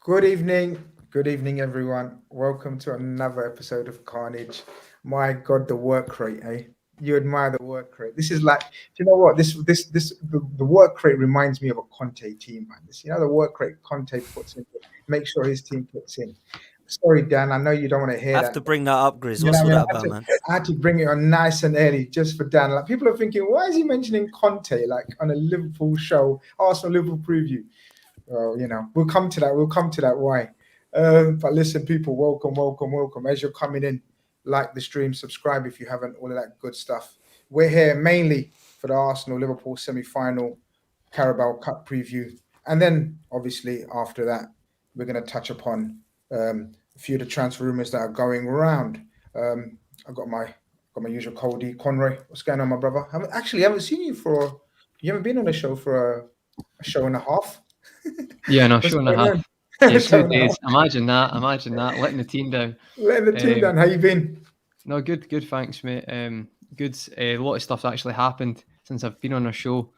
Good evening, everyone. Welcome to another episode of Khanage. My God, the work rate, eh? You admire the work rate. This is like, do you know what? The work rate reminds me of a Conte team, man. The work rate Conte puts in, make sure his team puts in. Sorry, Dan, I know you don't want to hear Have that. to bring that up, Grizz. You know What's what all I mean? that about, man? I had to bring it on nice and early just for Dan. Like people are thinking, why is he mentioning Conte like on a Liverpool show, Arsenal Liverpool preview? Well, we'll come to that. We'll come to that why. But listen, people, welcome. As you're coming in, like the stream, subscribe if you haven't, all of that good stuff. We're here mainly for the Arsenal Liverpool semi-final Carabao Cup preview. And then obviously after that, we're going to touch upon a few of the transfer rumors that are going around. I've got my usual Cody Conroy. What's going on, my brother? I haven't seen you for. You haven't been on the show for a show and a half. Yeah, no, What's sure and a going half. on? Yeah, Show 2 and a half. days. Imagine that, letting the team down. Letting the team down. How you been? No, good, thanks, mate. Good. A lot of stuff's actually happened since I've been on a show,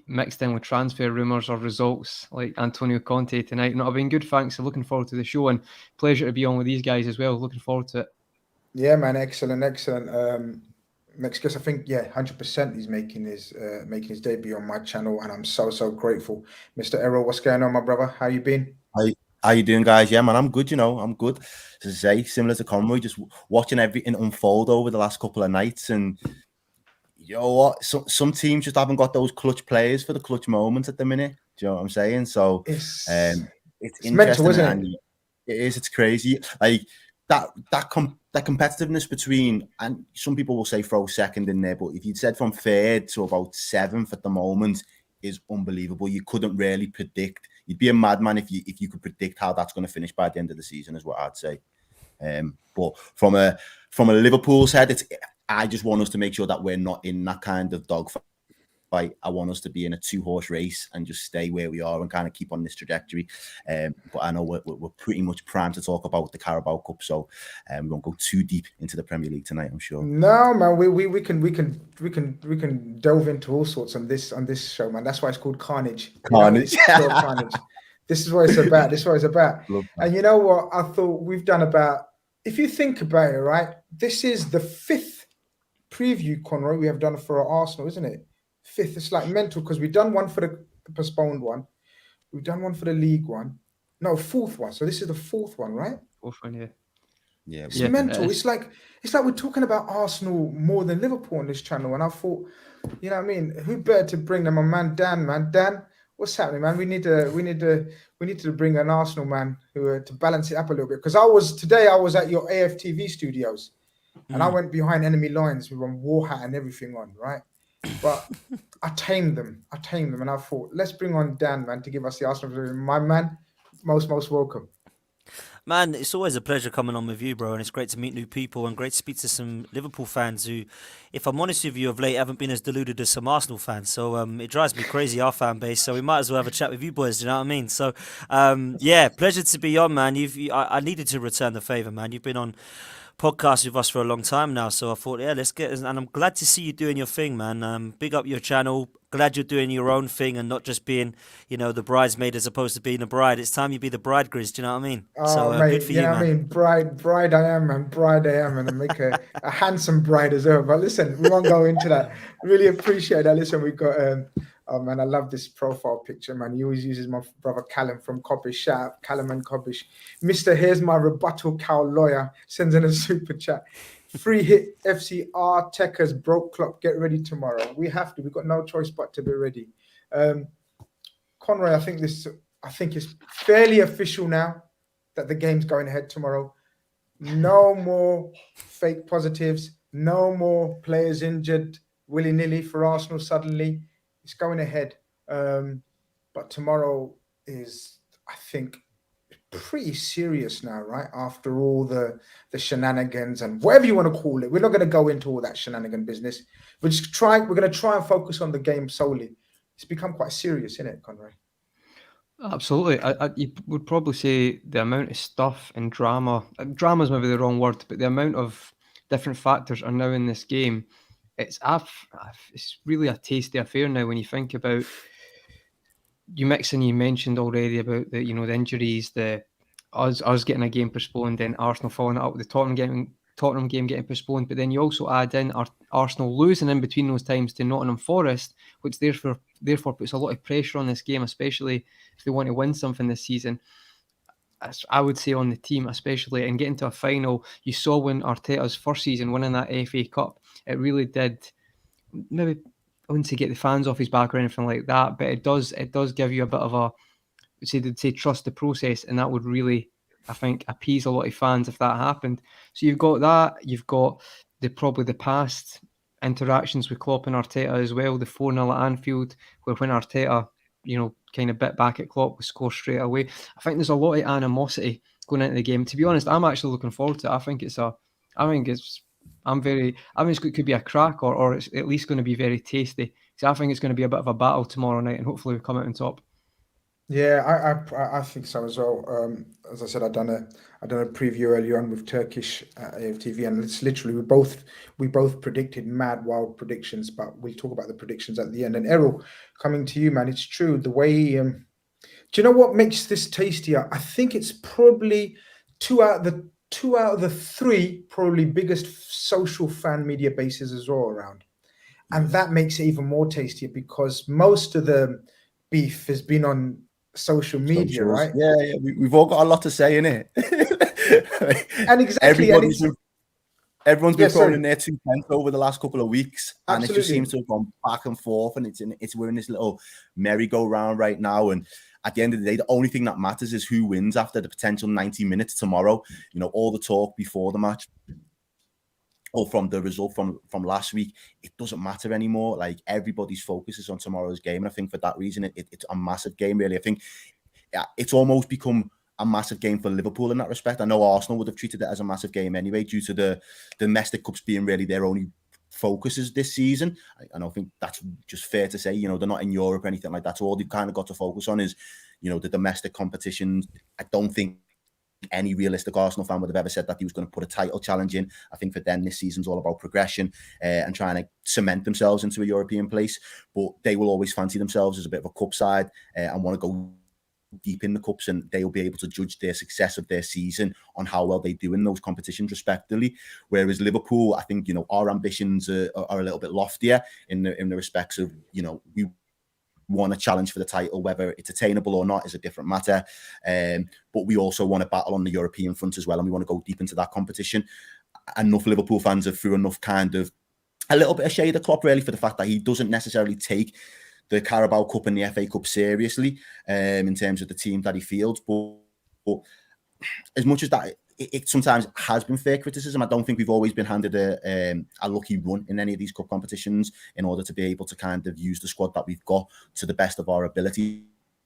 mixed in with transfer rumours or results like Antonio Conte tonight. No, I've been good, thanks. I'm looking forward to the show and pleasure to be on with these guys as well. Looking forward to it. Yeah, man, excellent. Next guest, I think, 100%. He's making his debut on my channel, and I'm so grateful. Mr. Errol, what's going on, my brother? How you been? How you doing, guys? Yeah, man, I'm good. I'm good. As I say, similar to Conroy, just watching everything unfold over the last couple of nights. And you know what? Some teams just haven't got those clutch players for the clutch moments at the minute. Do you know what I'm saying? So It's it's mental, interesting, isn't it? it is. It's crazy. Like that competitiveness between, and some people will say throw second in there, but if you'd said from third to about seventh at the moment is unbelievable. You couldn't really predict. You'd be a madman if you could predict how that's going to finish by the end of the season, is what I'd say. But from a Liverpool side, I just want us to make sure that we're not in that kind of dogfight. I want us to be in a 2-horse race and just stay where we are and kind of keep on this trajectory. But I know we're pretty much primed to talk about the Carabao Cup, so we won't go too deep into the Premier League tonight, I'm sure. No, man, we can delve into all sorts on this show, man. That's why it's called Carnage. Carnage. Carnage. This is what it's about. And you know what? I thought we've done about. If you think about it, right? This is the 5th preview, Conroy, we have done for Arsenal, isn't it? 5th. It's like mental because we've done one for the postponed one. We've done one for the league one. No, 4th one. So this is the 4th one, right? 4th one, yeah. Yeah, It's mental. It's like we're talking about Arsenal more than Liverpool on this channel. And I thought, you know what I mean? Who better to bring them on, man? Dan, what's happening, man? We need to bring an Arsenal man who to balance it up a little bit. Because I was at your AFTV studios, and I went behind enemy lines with a war hat and everything on, right? But I tamed them, and I thought, let's bring on Dan, man, to give us the Arsenal. My man, most welcome. Man, it's always a pleasure coming on with you, bro, and it's great to meet new people and great to speak to some Liverpool fans who, if I'm honest with you, of late haven't been as deluded as some Arsenal fans. So it drives me crazy, our fan base. So we might as well have a chat with you boys. Do you know what I mean? So yeah, pleasure to be on, man. I needed to return the favour, man. You've been on podcast with us for a long time now, so I thought, yeah, let's get. And I'm glad to see you doing your thing, man. Big up your channel. Glad you're doing your own thing and not just being, the bridesmaid as opposed to being a bride. It's time you be the bride, Grizz. Do you know what I mean? Oh, So mate, good for you, know man. what I mean? Bride I am, and bride I am, and I make a handsome bride as well. But listen, we won't go into that. Really appreciate that. Listen, we got oh man, I love this profile picture, man. He always uses my brother Callum from Coppish. Shout out Callum and Coppish. Mr. Here's my rebuttal cow lawyer sends in a super chat. Free hit FCR Techers broke Klopp. Get ready tomorrow. We have to. We've got no choice but to be ready. Conroy, I think it's fairly official now that the game's going ahead tomorrow. No more fake positives. No more players injured willy-nilly for Arsenal suddenly. It's going ahead. But tomorrow is, I think, pretty serious now, right? After all the shenanigans and whatever you want to call it. We're not going to go into all that shenanigan business. We're going to try and focus on the game solely. It's become quite serious, isn't it, Conroy? Absolutely. You would probably say the amount of stuff and drama is maybe the wrong word, but the amount of different factors are now in this game. It's really a tasty affair now when you think about you mentioned already about the the injuries, the us getting a game postponed, then Arsenal following it up with the Tottenham game getting postponed, but then you also add in Arsenal losing in between those times to Nottingham Forest, which therefore puts a lot of pressure on this game, especially if they want to win something this season. I would say on the team, especially, and getting to a final. You saw when Arteta's first season winning that FA Cup, it really did. Maybe I wouldn't say get the fans off his back or anything like that, but it does give you a bit of a they'd say trust the process, and that would really, I think, appease a lot of fans if that happened. So you've got that, you've got probably the past interactions with Klopp and Arteta as well, the 4-0 at Anfield, where when Arteta, kind of bit back at Klopp, we score straight away. I think there's a lot of animosity going into the game. To be honest, I'm actually looking forward to it. I think it could be a crack, or it's at least going to be very tasty. So I think it's going to be a bit of a battle tomorrow night, and hopefully we come out on top. Yeah, I think so as well. As I said, I done a preview earlier on with Turkish AFTV, and it's literally we both predicted mad wild predictions, but we'll talk about the predictions at the end. And Errol, coming to you, man, it's true. The way do you know what makes this tastier? I think it's probably two out of the three probably biggest social fan media bases as well around, and that makes it even more tastier because most of the beef has been on social media, Socials. right? Yeah. We've all got a lot to say in it. And exactly, everyone's been throwing in their 2 pence over the last couple of weeks, and Absolutely. it just seems to have gone back and forth, and we're in this little merry-go-round right now. And at the end of the day, the only thing that matters is who wins after the potential 90 minutes tomorrow. All the talk before the match or from the result from last week, it doesn't matter anymore. Like, everybody's focus is on tomorrow's game, and I think for that reason, it's a massive game, really. I think it's almost become a massive game for Liverpool in that respect. I know Arsenal would have treated it as a massive game anyway, due to the domestic cups being really their only focuses this season. I don't think that's just fair to say. They're not in Europe or anything like that, so all they've kind of got to focus on is the domestic competitions. I don't think any realistic Arsenal fan would have ever said that he was going to put a title challenge in. I think for them, this season's all about progression and trying to cement themselves into a European place. But they will always fancy themselves as a bit of a cup side and want to go deep in the cups, and they will be able to judge their success of their season on how well they do in those competitions, respectively. Whereas Liverpool, I think, our ambitions are a little bit loftier in the respects of, we want a challenge for the title. Whether it's attainable or not is a different matter. But we also want to battle on the European front as well, and we want to go deep into that competition. Enough Liverpool fans have threw enough kind of a little bit of shade at Klopp, really, for the fact that he doesn't necessarily take the Carabao Cup and the FA Cup seriously in terms of the team that he fields. But as much as that, it sometimes has been fair criticism. I don't think we've always been handed a lucky run in any of these cup competitions in order to be able to kind of use the squad that we've got to the best of our ability.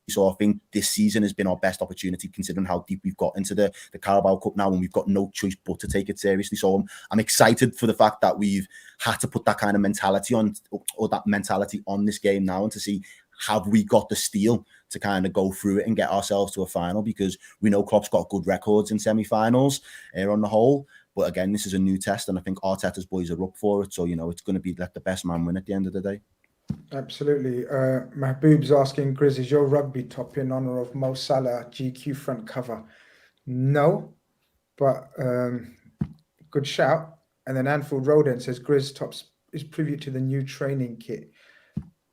So I think this season has been our best opportunity, considering how deep we've got into the Carabao Cup now, and we've got no choice but to take it seriously. So I'm excited for the fact that we've had to put that kind of mentality on, or that mentality on this game now, and to see, have we got the steel to kind of go through it and get ourselves to a final, because we know Klopp's got good records in semi-finals on the whole. But again, this is a new test, and I think Arteta's boys are up for it. So, it's going to be let the best man win at the end of the day. Absolutely. Mahboob's asking, Grizz, is your rugby top in honour of Mo Salah GQ front cover? No, but good shout. And then Anfield Roden says, Grizz tops is preview to the new training kit.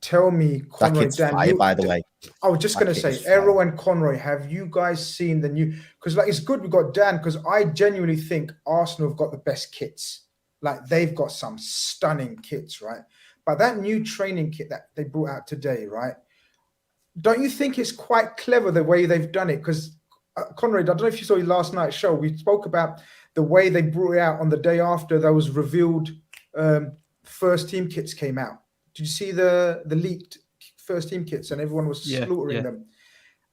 Tell me, Conroy, that kit's Dan, fire, by the way. I was just going to say, Errol and Conroy, have you guys seen the new? Because it's good we got Dan, because I genuinely think Arsenal have got the best kits. They've got some stunning kits, right? But that new training kit that they brought out today, right? Don't you think it's quite clever the way they've done it? Because Conrad, I don't know if you saw last night's show. We spoke about the way they brought it out on the day after those revealed first team kits came out. Did you see the leaked first team kits, and everyone was slaughtering them?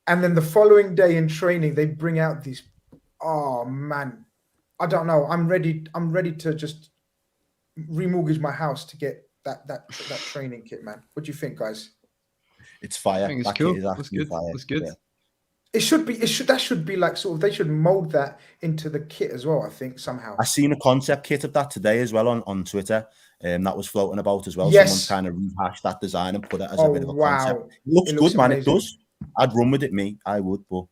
And then the following day in training, they bring out these. Oh man, I don't know. I'm ready to just remortgage my house to get that training kit, man. What do you think, guys? It's fire. I think it's cool. That's good. Fire. That's good. Yeah. That should be like sort of, they should mold that into the kit as well, I think, somehow. I seen a concept kit of that today as well on Twitter. That was floating about as well. Yes. Someone's kind of rehashed that design and put it as a bit of a concept. It looks good, man. Amazing. It does. I'd run with it, me. I would, but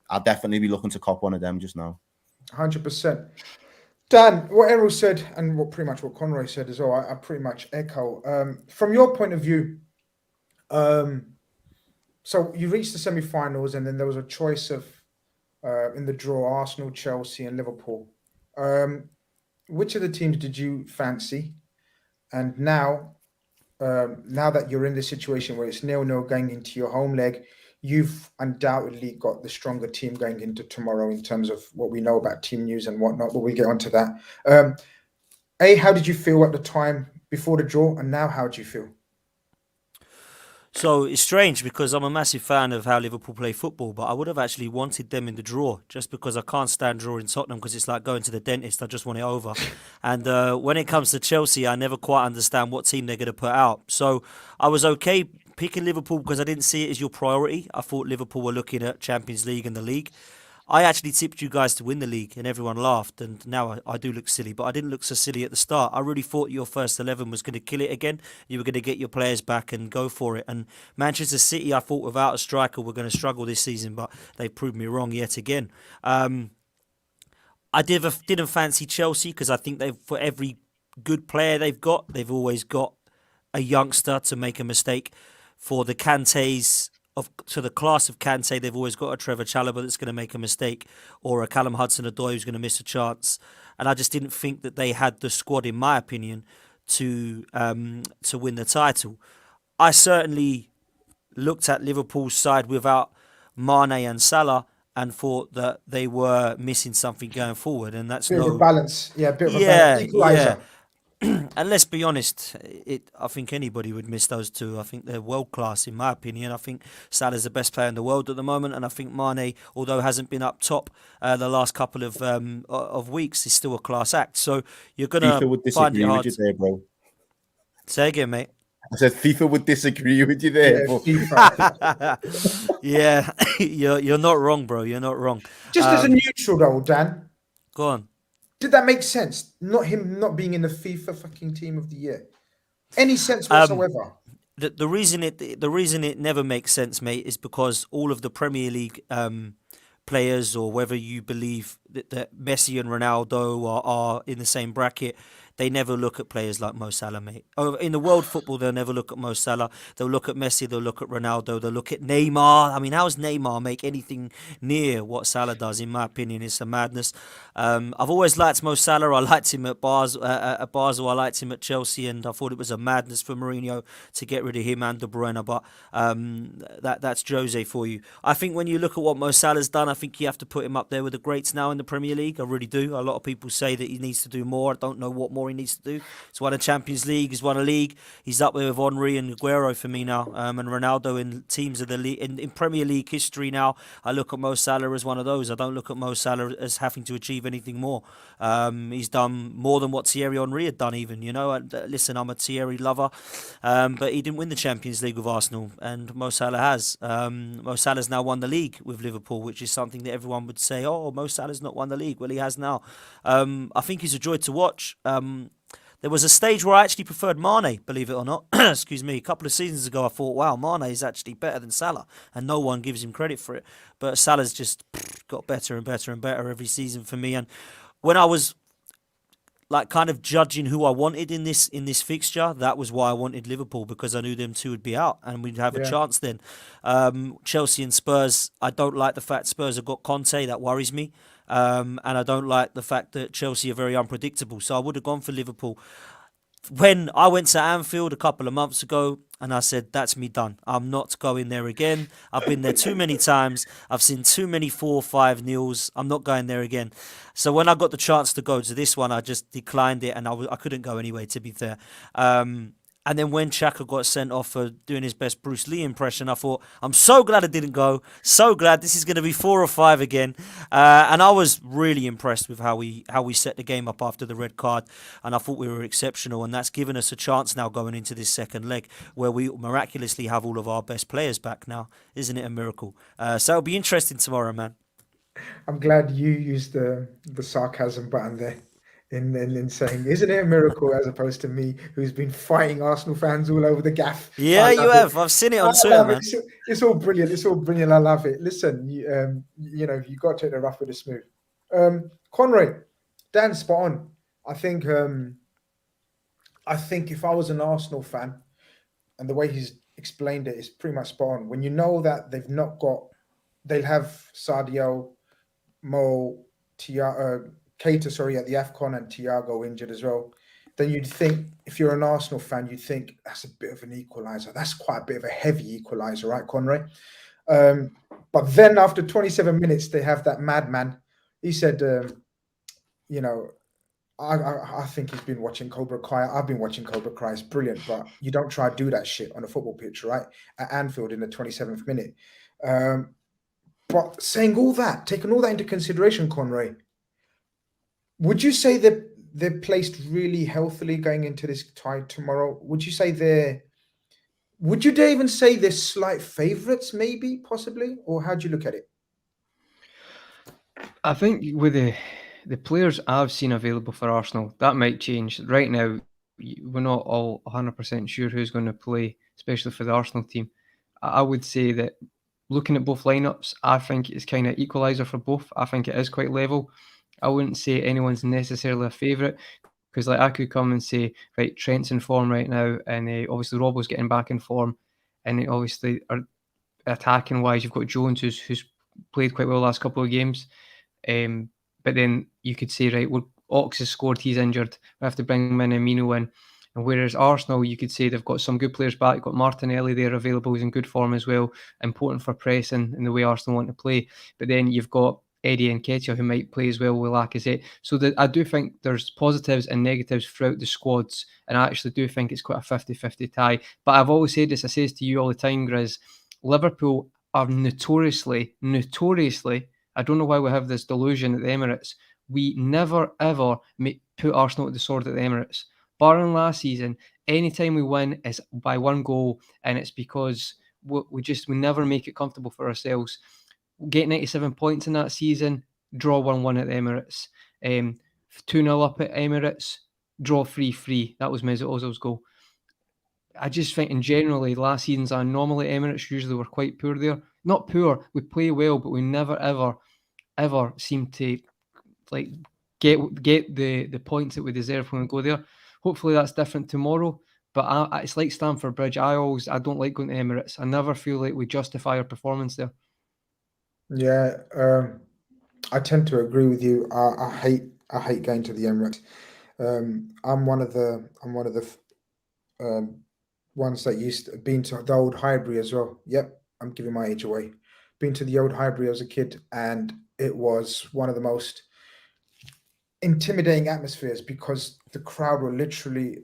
I'll definitely be looking to cop one of them just now. 100%. Dan, what Errol said and pretty much what Conroy said as well, I pretty much echo. From your point of view, so you reached the semi-finals and then there was a choice of in the draw, Arsenal, Chelsea and Liverpool. Which of the teams did you fancy? And now that you're in this situation where it's 0-0 going into your home leg, you've undoubtedly got the stronger team going into tomorrow in terms of what we know about team news and whatnot, but we'll get onto that. How did you feel at the time before the draw, and now how do you feel? So it's strange because I'm a massive fan of how Liverpool play football, but I would have actually wanted them in the draw just because I can't stand drawing Tottenham because it's like going to the dentist. I just want it over. And when it comes to Chelsea, I never quite understand what team they're going to put out. So I was okay picking Liverpool because I didn't see it as your priority. I thought Liverpool were looking at Champions League and the league. I actually tipped you guys to win the league and everyone laughed, and now I do look silly, but I didn't look so silly at the start. I really thought your first 11 was going to kill it again. You were going to get your players back and go for it. And Manchester City, I thought without a striker were going to struggle this season, but they proved me wrong yet again. I didn't fancy Chelsea because I think for every good player they've always got a youngster to make a mistake. For the Kantés, to the class of Kante, they've always got a Trevor Chalobah that's going to make a mistake, or a Callum Hudson-Odoi who's going to miss a chance. And I just didn't think that they had the squad, in my opinion, to win the title. I certainly looked at Liverpool's side without Mane and Salah and thought that they were missing something going forward, and that's Bit of a balance, bit of a balance. Equalizer. And let's be honest, I think anybody would miss those two. I think they're world class, in my opinion. I think Salah's the best player in the world at the moment, and I think Mane, although hasn't been up top the last couple of weeks, is still a class act. So you're gonna find it hard. With you there, bro. Say again, mate. I said FIFA would disagree with you there. Yeah, you're not wrong, bro. You're not wrong. Just as a neutral, though, Dan. Go on. Did that make sense? Him not being in the FIFA fucking team of the year. Any sense whatsoever? The reason it never makes sense, mate, is because all of the Premier League players, or whether you believe that Messi and Ronaldo are in the same bracket, they never look at players like Mo Salah, mate. In the world football, they'll never look at Mo Salah. They'll look at Messi, they'll look at Ronaldo, they'll look at Neymar. I mean, how does Neymar make anything near what Salah does? In my opinion, it's a madness. I've always liked Mo Salah. I liked him at Basel. I liked him at Chelsea, and I thought it was a madness for Mourinho to get rid of him and De Bruyne. But that's Jose for you. I think when you look at what Mo Salah's done, I think you have to put him up there with the greats now in the Premier League. I really do. A lot of people say that he needs to do more. I don't know what more he needs to do. He's won a Champions League. He's won a league. He's up there with Henry and Aguero for me now, and Ronaldo in teams of the league in Premier League history. Now I look at Mo Salah as one of those. I don't look at Mo Salah as having to achieve anything more. He's done more than what Thierry Henry had done, even. Listen, I'm a Thierry lover, but he didn't win the Champions League with Arsenal, and Mo Salah has. Mo Salah's now won the league with Liverpool, which is something that everyone would say, oh, Mo Salah's not won the league. Well, he has now. I think he's a joy to watch. There was a stage where I actually preferred Mane, believe it or not. Excuse me. A couple of seasons ago, I thought, wow, Mane is actually better than Salah, and no one gives him credit for it. But Salah's just got better and better and better every season for me. And when I was kind of judging who I wanted in this fixture, that was why I wanted Liverpool, because I knew them two would be out and we'd have a chance then. Chelsea and Spurs, I don't like the fact Spurs have got Conte. That worries me. And I don't like the fact that Chelsea are very unpredictable. So I would have gone for Liverpool. When I went to Anfield a couple of months ago, and I said, that's me done. I'm not going there again. I've been there too many times. I've seen too many 4-5-0s. I'm not going there again. So when I got the chance to go to this one, I just declined it, and I couldn't go anyway, to be fair. And then when Xhaka got sent off for doing his best Bruce Lee impression, I thought, I'm so glad I didn't go. So glad this is going to be 4 or 5 again. And I was really impressed with how we set the game up after the red card. And I thought we were exceptional. And that's given us a chance now going into this second leg, where we miraculously have all of our best players back now. Isn't it a miracle? So it'll be interesting tomorrow, man. I'm glad you used the sarcasm button there. in saying, isn't it a miracle, as opposed to me, who's been fighting Arsenal fans all over the gaff. Yeah, I you love it. have. I've seen it on I Twitter, love it. man. It's all brilliant. It's all brilliant. I love it. Listen, you know, you got to take the rough with the smooth. Conroy, Dan, spot on. I think if I was an Arsenal fan, and the way he's explained it is pretty much spot on. When you know that they'll have Sadio, Mo, Keita, at the AFCON, and Thiago injured as well, then you'd think, if you're an Arsenal fan, you'd think that's a bit of an equaliser. That's quite a bit of a heavy equaliser, right, Conroy? But then after 27 minutes, they have that madman. He said, you know, I think he's been watching Cobra Kai. I've been watching Cobra Kai. It's brilliant, but you don't try to do that shit on a football pitch, right? At Anfield in the 27th minute. But saying all that, taking all that into consideration, Conroy, would you say that they're placed really healthily going into this tie tomorrow? Would you dare even say they're slight favourites, maybe, possibly? Or how do you look at it? I think with the players I've seen available for Arsenal, that might change. Right now, we're not all 100% sure who's going to play, especially for the Arsenal team. I would say that looking at both lineups, I think it's kind of equaliser for both. I think it is quite level. I wouldn't say anyone's necessarily a favourite, because like I could come and say, right, Trent's in form right now, and obviously Robbo's getting back in form, and obviously attacking wise, you've got Jones who's played quite well the last couple of games. But then you could say, right, well, Ox has scored, he's injured, we have to bring Minamino in. And whereas Arsenal, you could say they've got some good players back. You've got Martinelli there available, who's in good form as well, important for pressing in the way Arsenal want to play. But then you've got Eddie and Nketiah, who might play as well with Lacazette. So I do think there's positives and negatives throughout the squads, and I actually do think it's quite a 50-50 tie. But I've always said this, I say this to you all the time, Grizz, Liverpool are notoriously, I don't know why we have this delusion at the Emirates, we never ever put Arsenal at the sword at the Emirates. Barring last season, anytime we win is by one goal, and it's because we never make it comfortable for ourselves. Get 97 points in that season, draw 1-1 at the Emirates. 2-0 up at Emirates, draw 3-3. That was Mesut Ozil's goal. I just think in generally, last season's anomaly at Emirates, usually we're quite poor there. Not poor, we play well, but we never ever seem to like get the points that we deserve when we go there. Hopefully that's different tomorrow. But it's like Stamford Bridge. I don't like going to Emirates. I never feel like we justify our performance there. Yeah, I tend to agree with you. I hate going to the Emirates. I'm one of the ones that used to been to the old Highbury as well. Yep, I'm giving my age away. Been to the old Highbury as a kid, and it was one of the most intimidating atmospheres because the crowd were literally,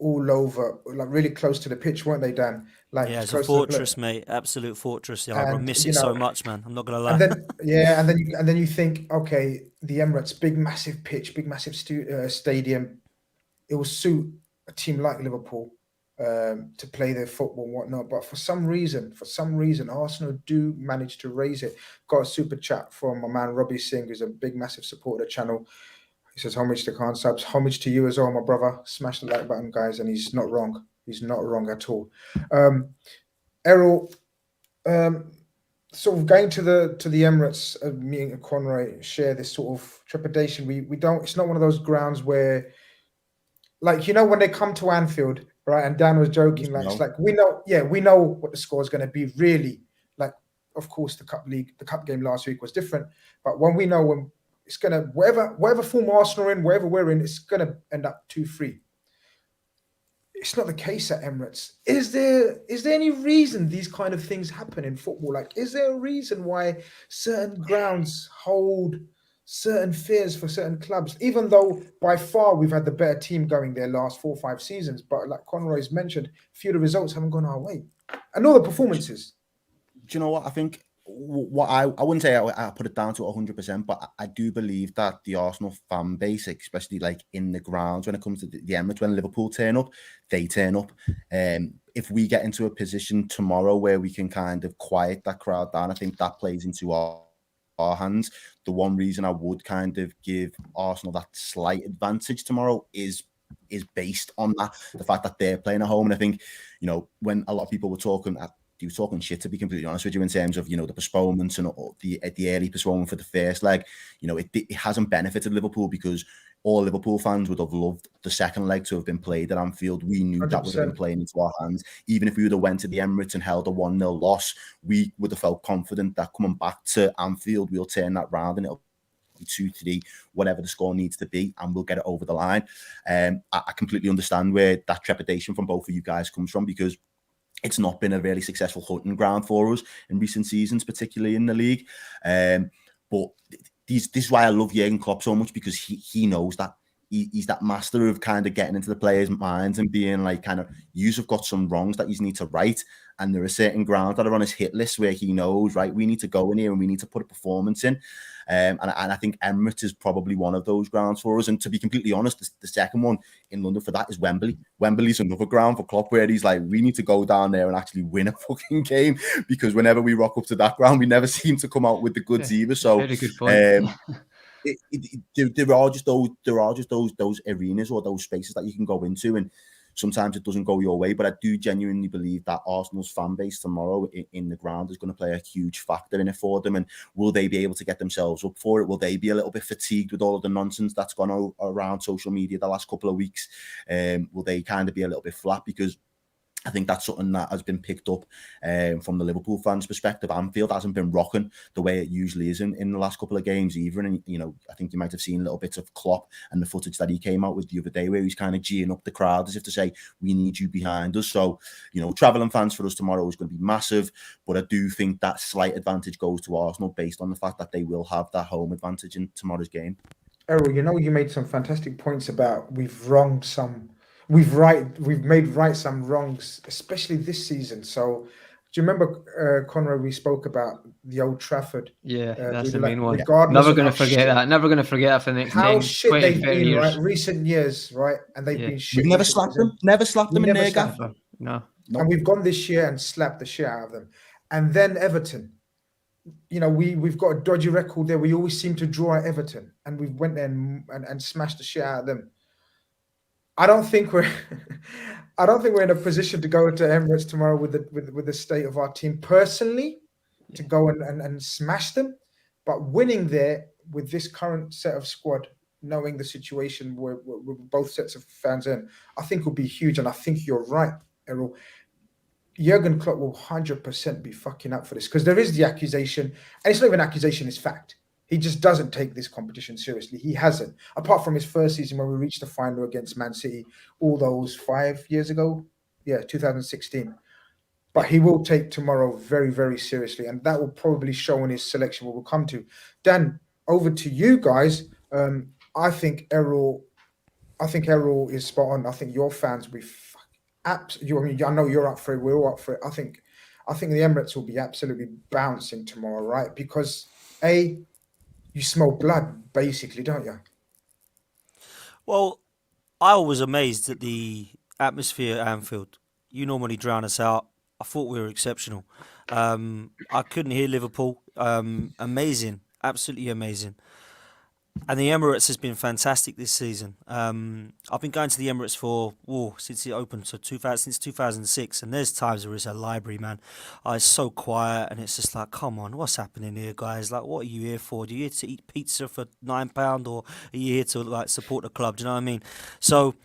all over, like really close to the pitch, weren't they, Dan? Like, yeah, it's a close fortress, mate. Absolute fortress. Yeah, I And, miss it so much, man. I'm not gonna lie. and then you think, okay, the Emirates, big massive pitch, big massive stadium, it will suit a team like Liverpool to play their football and whatnot. But for some reason, Arsenal do manage to raise it. Got a super chat from my man Robbie Singh, who's a big massive supporter of the channel. He says, homage to Khan subs, homage to you as well, my brother. Smash the like button, guys, and he's not wrong. He's not wrong at all. Errol, sort of going to the Emirates, me and Conroy share this sort of trepidation. We don't. It's not one of those grounds where, like, when they come to Anfield, right? And Dan was joking, like, it's like we know what the score is going to be. Really, like, of course, the cup game last week was different, but when we know when it's gonna whatever form Arsenal are in, wherever we're in, it's gonna end up 2-3. It's not the case at Emirates. Is there any reason these kind of things happen in football? Like, is there a reason why certain grounds hold certain fears for certain clubs, even though by far we've had the better team going there last 4 or 5 seasons? But like Conroy's mentioned, a few of the results haven't gone our way. And all the performances. Do you know what? I think what I wouldn't say I put it down to 100%, but I do believe that the Arsenal fan base, especially like in the grounds when it comes to the Emirates, when Liverpool turn up, they turn up. If we get into a position tomorrow where we can kind of quiet that crowd down, I think that plays into our our hands. The one reason I would kind of give Arsenal that slight advantage tomorrow is based on the fact that they're playing at home. And I think, when a lot of people were talking shit, to be completely honest with you, in terms of, the postponements and the early postponement for the first leg, it hasn't benefited Liverpool, because all Liverpool fans would have loved the second leg to have been played at Anfield. We knew 100%. That would have been playing into our hands. Even if we would have went to the Emirates and held a 1-0 loss, we would have felt confident that coming back to Anfield, we'll turn that round and it'll 2-3, whatever the score needs to be, and we'll get it over the line. I completely understand where that trepidation from both of you guys comes from, because it's not been a really successful hunting ground for us in recent seasons, particularly in the league. But this is why I love Jurgen Klopp so much, because he knows that. He's that master of kind of getting into the players' minds and being like, kind of, you've got some wrongs that you need to right. And there are certain grounds that are on his hit list where he knows, right, we need to go in here and we need to put a performance in. And I think Emirates is probably one of those grounds for us. And to be completely honest, the second one in London for that is Wembley. Wembley's another ground for Klopp where he's like, we need to go down there and actually win a fucking game, because whenever we rock up to that ground, we never seem to come out with the goods either. So, very good point. There are just those arenas or those spaces that you can go into, and sometimes it doesn't go your way. But I do genuinely believe that Arsenal's fan base tomorrow in the ground is going to play a huge factor in it for them. And will they be able to get themselves up for it? Will they be a little bit fatigued with all of the nonsense that's gone around social media the last couple of weeks? Will they kind of be a little bit flat? Because I think that's something that has been picked up from the Liverpool fans' perspective. Anfield hasn't been rocking the way it usually is in the last couple of games either. And, I think you might have seen little bits of Klopp and the footage that he came out with the other day, where he's kind of geeing up the crowd as if to say, we need you behind us. So, travelling fans for us tomorrow is going to be massive. But I do think that slight advantage goes to Arsenal based on the fact that they will have that home advantage in tomorrow's game. Errol, you made some fantastic points about we've made right some wrongs, especially this season. So, do you remember, Conrad, we spoke about the Old Trafford? Yeah, that's the main one. Never going to forget that. Never going to forget that for the next 10, shit 20, they've 30 been, years. right? Recent years, right? And they've been shit. We've never slapped them. Never slapped them in their gaff. No. And we've gone this year and slapped the shit out of them. And then Everton. We've got a dodgy record there. We always seem to draw at Everton, and we went there and smashed the shit out of them. I don't think we're in a position to go into Emirates tomorrow with the state of our team personally to go and smash them. But winning there with this current set of squad, knowing the situation where both sets of fans in, I think will be huge. And I think you're right, Errol. Jurgen Klopp will 100% be fucking up for this, because there is the accusation, and it's not even an accusation, it's fact. He just doesn't take this competition seriously. He hasn't. Apart from his first season when we reached the final against Man City all those 5 years ago. Yeah, 2016. But he will take tomorrow very, very seriously. And that will probably show in his selection, what we'll come to. Dan, over to you guys. I think Errol is spot on. I think your fans will be I know you're up for it. We're all up for it. I think the Emirates will be absolutely bouncing tomorrow, right? Because you smell blood, basically, don't you? Well, I was amazed at the atmosphere at Anfield. You normally drown us out. I thought we were exceptional. I couldn't hear Liverpool. Amazing, absolutely amazing. And the Emirates has been fantastic this season. I've been going to the Emirates since it opened, since 2006. And there's times where it's a library, man. It's so quiet, and it's just like, come on, what's happening here, guys? Like, what are you here for? Are you here to eat pizza for £9, or are you here to support the club? Do you know what I mean? So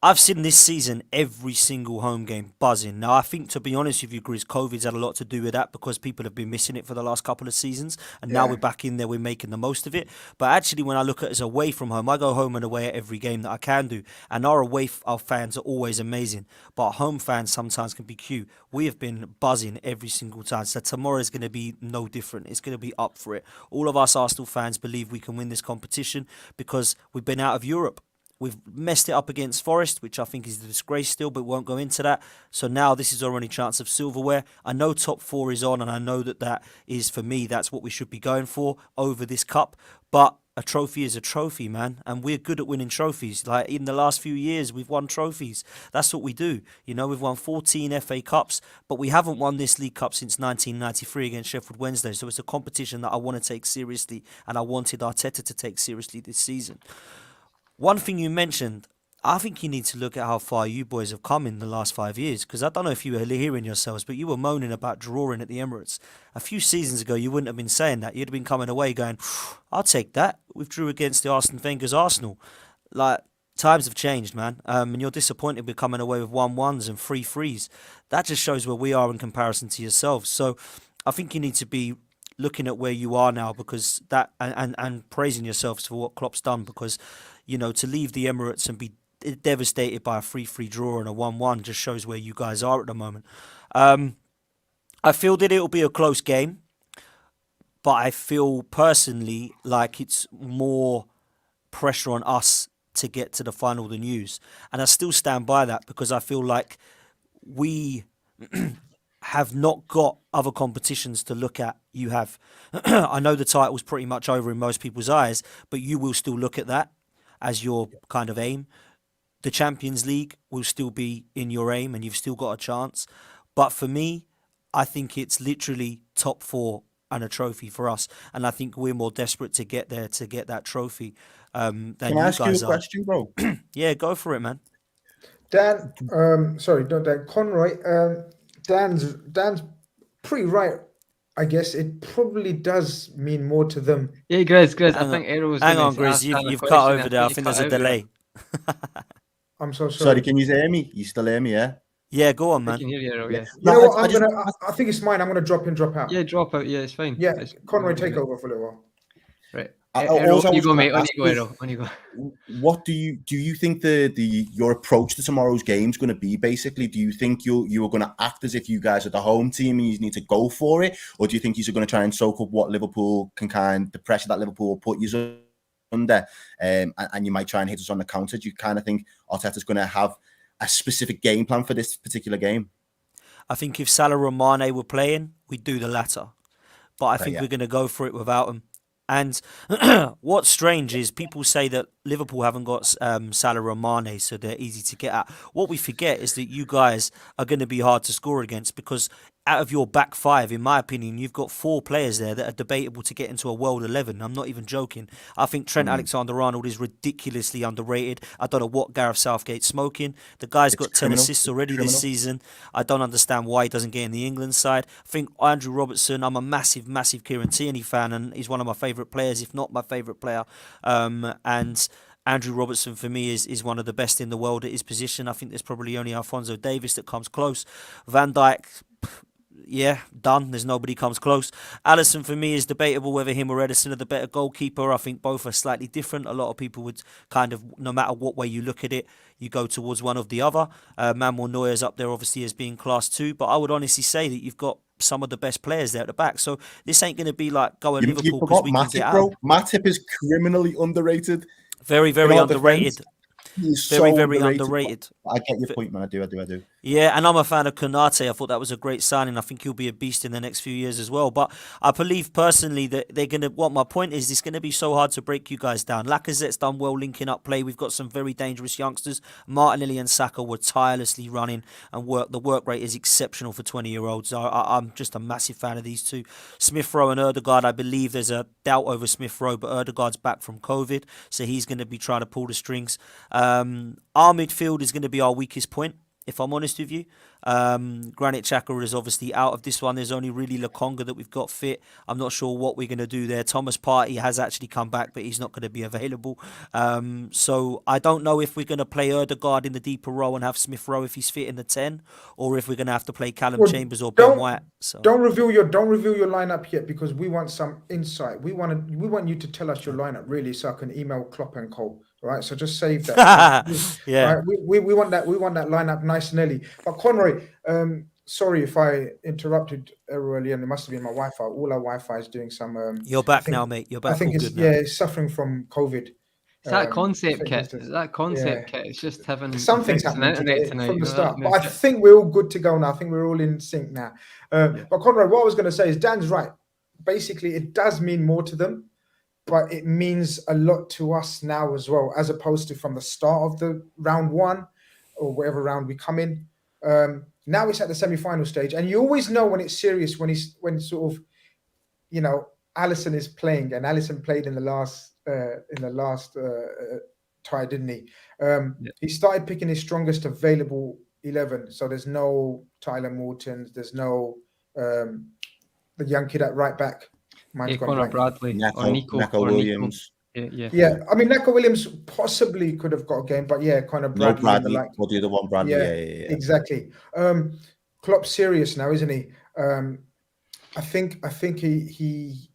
I've seen this season every single home game buzzing. Now, I think, to be honest with you, Grizz, COVID's had a lot to do with that, because people have been missing it for the last couple of seasons. And now we're back in there, we're making the most of it. But actually, when I look at it as away from home, I go home and away at every game that I can do. And our fans are always amazing. But home fans sometimes can be cute. We have been buzzing every single time. So tomorrow is going to be no different. It's going to be up for it. All of us Arsenal fans believe we can win this competition because we've been out of Europe. We've messed it up against Forest, which I think is a disgrace still, but won't go into that. So now this is our only chance of silverware. I know top four is on, and I know that is, for me, that's what we should be going for over this cup. But a trophy is a trophy, man, and we're good at winning trophies. Like in the last few years, we've won trophies. That's what we do. You know, we've won 14 FA Cups, but we haven't won this League Cup since 1993 against Sheffield Wednesday. So it's a competition that I want to take seriously, and I wanted Arteta to take seriously this season. One thing you mentioned, I think you need to look at how far you boys have come in the last 5 years, because I don't know if you were hearing yourselves, but you were moaning about drawing at the Emirates. A few seasons ago, you wouldn't have been saying that. You'd have been coming away going, I'll take that. We've drew against the Arsene Wenger's Arsenal. Like, times have changed, man. And you're disappointed with coming away with 1-1s and 3-3s. That just shows where we are in comparison to yourselves. So I think you need to be looking at where you are now, because that and praising yourselves for what Klopp's done, because, you know, to leave the Emirates and be devastated by a 3-3 draw and a 1-1 just shows where you guys are at the moment. I feel that it'll be a close game, but I feel personally like it's more pressure on us to get to the final than yous. And I still stand by that, because I feel like we have not got other competitions to look at. You have. I know the title's pretty much over in most people's eyes, but you will still look at that as your kind of aim. The Champions League will still be in your aim, and you've still got a chance. But for me, I think it's literally top 4 and a trophy for us. And I think we're more desperate to get there, to get that trophy, than Can you I ask you a guys are. question, bro? Yeah, go for it, man. Dan, sorry, not Dan, Conroy. Dan's pretty right. I guess it probably does mean more to them. Yeah, Grizz. I Hang think Errol was Hang gonna on, Grizz. ask Dan a You've cut question. over there. I you think cut there's a out there. delay. I'm so Sorry, sorry. can you hear me? You still hear me, yeah? Yeah, go on, I man. can hear you, Errol, yeah. You know what? I just- I think it's mine. I'm gonna drop in, drop out. Yeah, drop out. Yeah, it's fine. Yeah, It's- Conroy, take over for a little while. Right. I- Errol, also I on you was go, gonna mate. On ask you go, is- Errol. On you go. What do you think your approach to tomorrow's game is going to be? Basically, do you think you are going to act as if you guys are the home team and you need to go for it, or do you think you're going to try and soak up what Liverpool the pressure that Liverpool will put you under, and you might try and hit us on the counter? Do you kind of think Arteta's going to have a specific game plan for this particular game? I think if Salah and Mane were playing, we'd do the latter. But I think we're going to go for it without them. And what's strange is people say that Liverpool haven't got Salah and Mane, so they're easy to get at. What we forget is that you guys are going to be hard to score against, because out of your back 5, in my opinion, you've got 4 players there that are debatable to get into a world 11. I'm not even joking. I think Trent Alexander-Arnold is ridiculously underrated. I don't know what Gareth Southgate's smoking. The guy's got 10 assists already this season. I don't understand why he doesn't get in the England side. I think Andrew Robertson, I'm a massive, massive Kieran Tierney fan, and he's one of my favourite players, if not my favourite player. And Andrew Robertson, for me, is one of the best in the world at his position. I think there's probably only Alphonso Davies that comes close. Van Dijk, yeah, done. There's nobody comes close. Alisson, for me, is debatable whether him or Ederson are the better goalkeeper. I think both are slightly different. A lot of people would kind of, no matter what way you look at it, you go towards one of the other. Manuel Neuer's up there, obviously, as being class 2. But I would honestly say that you've got some of the best players there at the back. So this ain't going to be like go at Liverpool because we can get out. Bro. Matip is criminally underrated. Very, very underrated. He's Very, so very underrated. I get your point, man. I do. Yeah, and I'm a fan of Khanage. I thought that was a great signing. I think he'll be a beast in the next few years as well. But I believe personally that they're going to, what my point is, it's going to be so hard to break you guys down. Lacazette's done well linking up play. We've got some very dangerous youngsters. Martinelli and Saka were tirelessly running, and the work rate is exceptional for 20-year-olds. I'm just a massive fan of these two. Smith Rowe and Ødegaard, I believe there's a doubt over Smith Rowe, but Ødegaard's back from COVID, so he's going to be trying to pull the strings. Our midfield is going to be our weakest point, if I'm honest with you. Granit Xhaka is obviously out of this one. There's only really Lokonga that we've got fit. I'm not sure what we're going to do there. Thomas Partey has actually come back, but he's not going to be available. So I don't know if we're going to play Ødegaard in the deeper role and have Smith Rowe if he's fit in the 10, or if we're going to have to play Callum Chambers or Ben White. So don't reveal your lineup yet, because we want some insight. We want you to tell us your lineup really, so I can email Klopp and Co. Right, so just save that. Yeah, right? we want that. We want that lineup nice and early. But Conroy, sorry if I interrupted earlier, and it must have been my Wi-Fi. All our Wi-Fi is doing some. you're back now, mate. You're back. I think all it's good now. it's suffering from COVID. It's that concept kit. It's That concept kit. It's just having something's on the happening internet tonight from the you know start. that? But I think we're all good to go now. I think we're all in sync now. But Conrad, what I was going to say is Dan's right. Basically, it does mean more to them. but it means a lot to us now as well, as opposed to from the start of the round one or whatever round we come in. Now it's at the semi-final stage, and you always know when it's serious when sort of, you know, Alisson is playing, and Alisson played in the last tie, didn't he? He started picking his strongest available 11. So there's no Tyler Morton, there's no the young kid at right back. Connor Bradley or Nico Williams. Yeah. I mean, Neco Williams possibly could have got a game, but yeah, Connor Bradley. No Bradley, or the other one, Bradley. Yeah. Exactly. Klopp's serious now, isn't he? I think he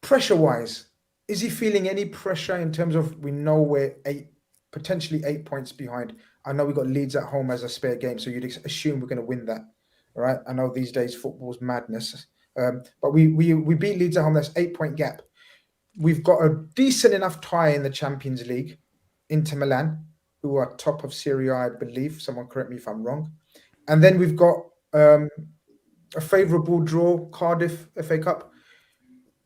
pressure-wise, is he feeling any pressure in terms of, we know we're potentially 8 points behind? I know we got Leeds at home as a spare game, so you'd assume we're going to win that, right? I know these days football's madness, but we beat Leeds at home. That's 8-point gap. We've got a decent enough tie in the Champions League, Inter Milan, who are top of Serie A, I believe. Someone correct me if I'm wrong. And then we've got a favourable draw, Cardiff FA Cup.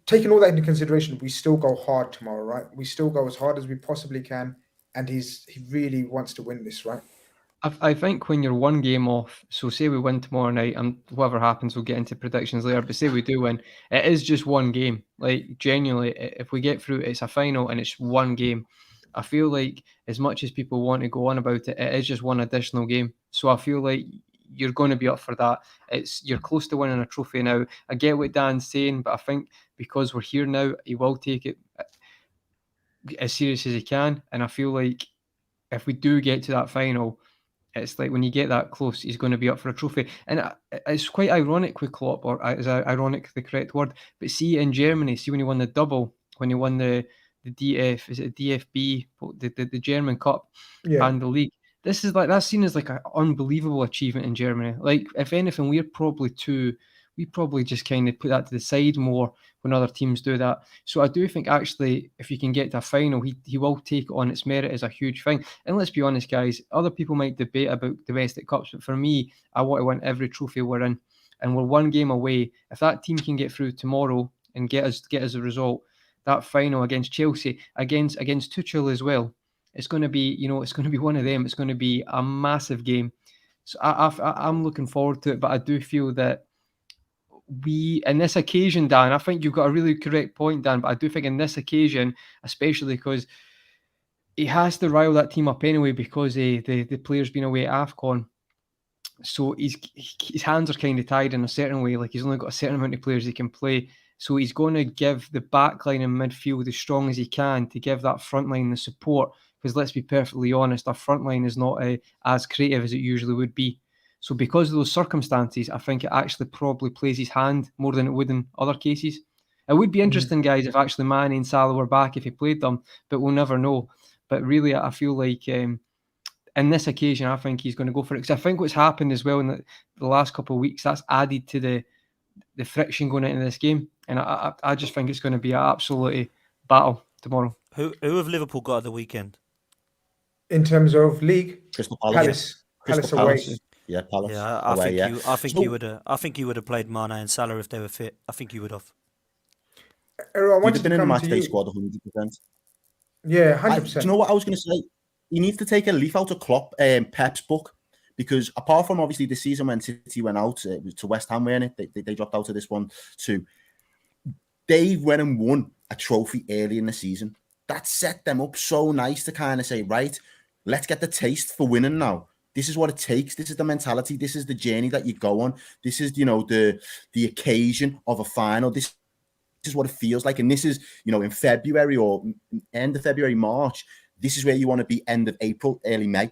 Taking all that into consideration, we still go hard tomorrow, right? We still go as hard as we possibly can, and he really wants to win this, right? I think when you're one game off, so say we win tomorrow night, and whatever happens, we'll get into predictions later, but say we do win, it is just one game. Like, genuinely, if we get through, it's a final and it's one game. I feel like as much as people want to go on about it, it is just one additional game. So I feel like you're going to be up for that. You're close to winning a trophy now. I get what Dan's saying, but I think because we're here now, he will take it as serious as he can. And I feel like if we do get to that final, it's like when you get that close, he's going to be up for a trophy. And it's quite ironic with Klopp, or is ironic the correct word? But see, in Germany, see when he won the double, when he won the DFB, the German Cup and the league. This is like, that's seen as like an unbelievable achievement in Germany. Like, if anything, we probably just kind of put that to the side more when other teams do that. So I do think actually, if you can get to a final, he will take it on its merit as a huge thing. And let's be honest, guys, other people might debate about domestic cups, but for me, I want to win every trophy we're in. And we're one game away. If that team can get through tomorrow and get us a result, that final against Chelsea, against Tuchel as well, it's going to be, it's going to be one of them. It's going to be a massive game. So I'm looking forward to it, but I do feel that in this occasion, Dan, I think you've got a really correct point, Dan, but I do think in this occasion, especially because he has to rile that team up anyway because the players been away at AFCON. So his hands are kind of tied in a certain way. Like, he's only got a certain amount of players he can play. So he's going to give the back line and midfield as strong as he can to give that front line the support. Because let's be perfectly honest, our front line is not as creative as it usually would be. So because of those circumstances, I think it actually probably plays his hand more than it would in other cases. It would be interesting, guys, if actually Mane and Salah were back, if he played them, but we'll never know. But really, I feel like in this occasion, I think he's going to go for it. Because I think what's happened as well in the last couple of weeks, that's added to the friction going into this game. And I just think it's going to be an absolute battle tomorrow. Who have Liverpool got at the weekend? In terms of league, Crystal Palace. Palace away. Yeah, Palace. Yeah, I think you would have played Mane and Salah if they were fit. I think you would have. You'd have been in the match day squad 100%. Yeah, 100%. Do you know what I was going to say? He needs to take a leaf out of Klopp, Pep's book, because apart from obviously the season when City went out, it was to West Ham, weren't it? They dropped out of this one too. They went and won a trophy early in the season. That set them up so nice to kind of say, right, let's get the taste for winning now. This is what it takes. This is the mentality. This is the journey that you go on. This is, the occasion of a final. This is what it feels like. And this is, in February or end of February, March, this is where you want to be end of April, early May.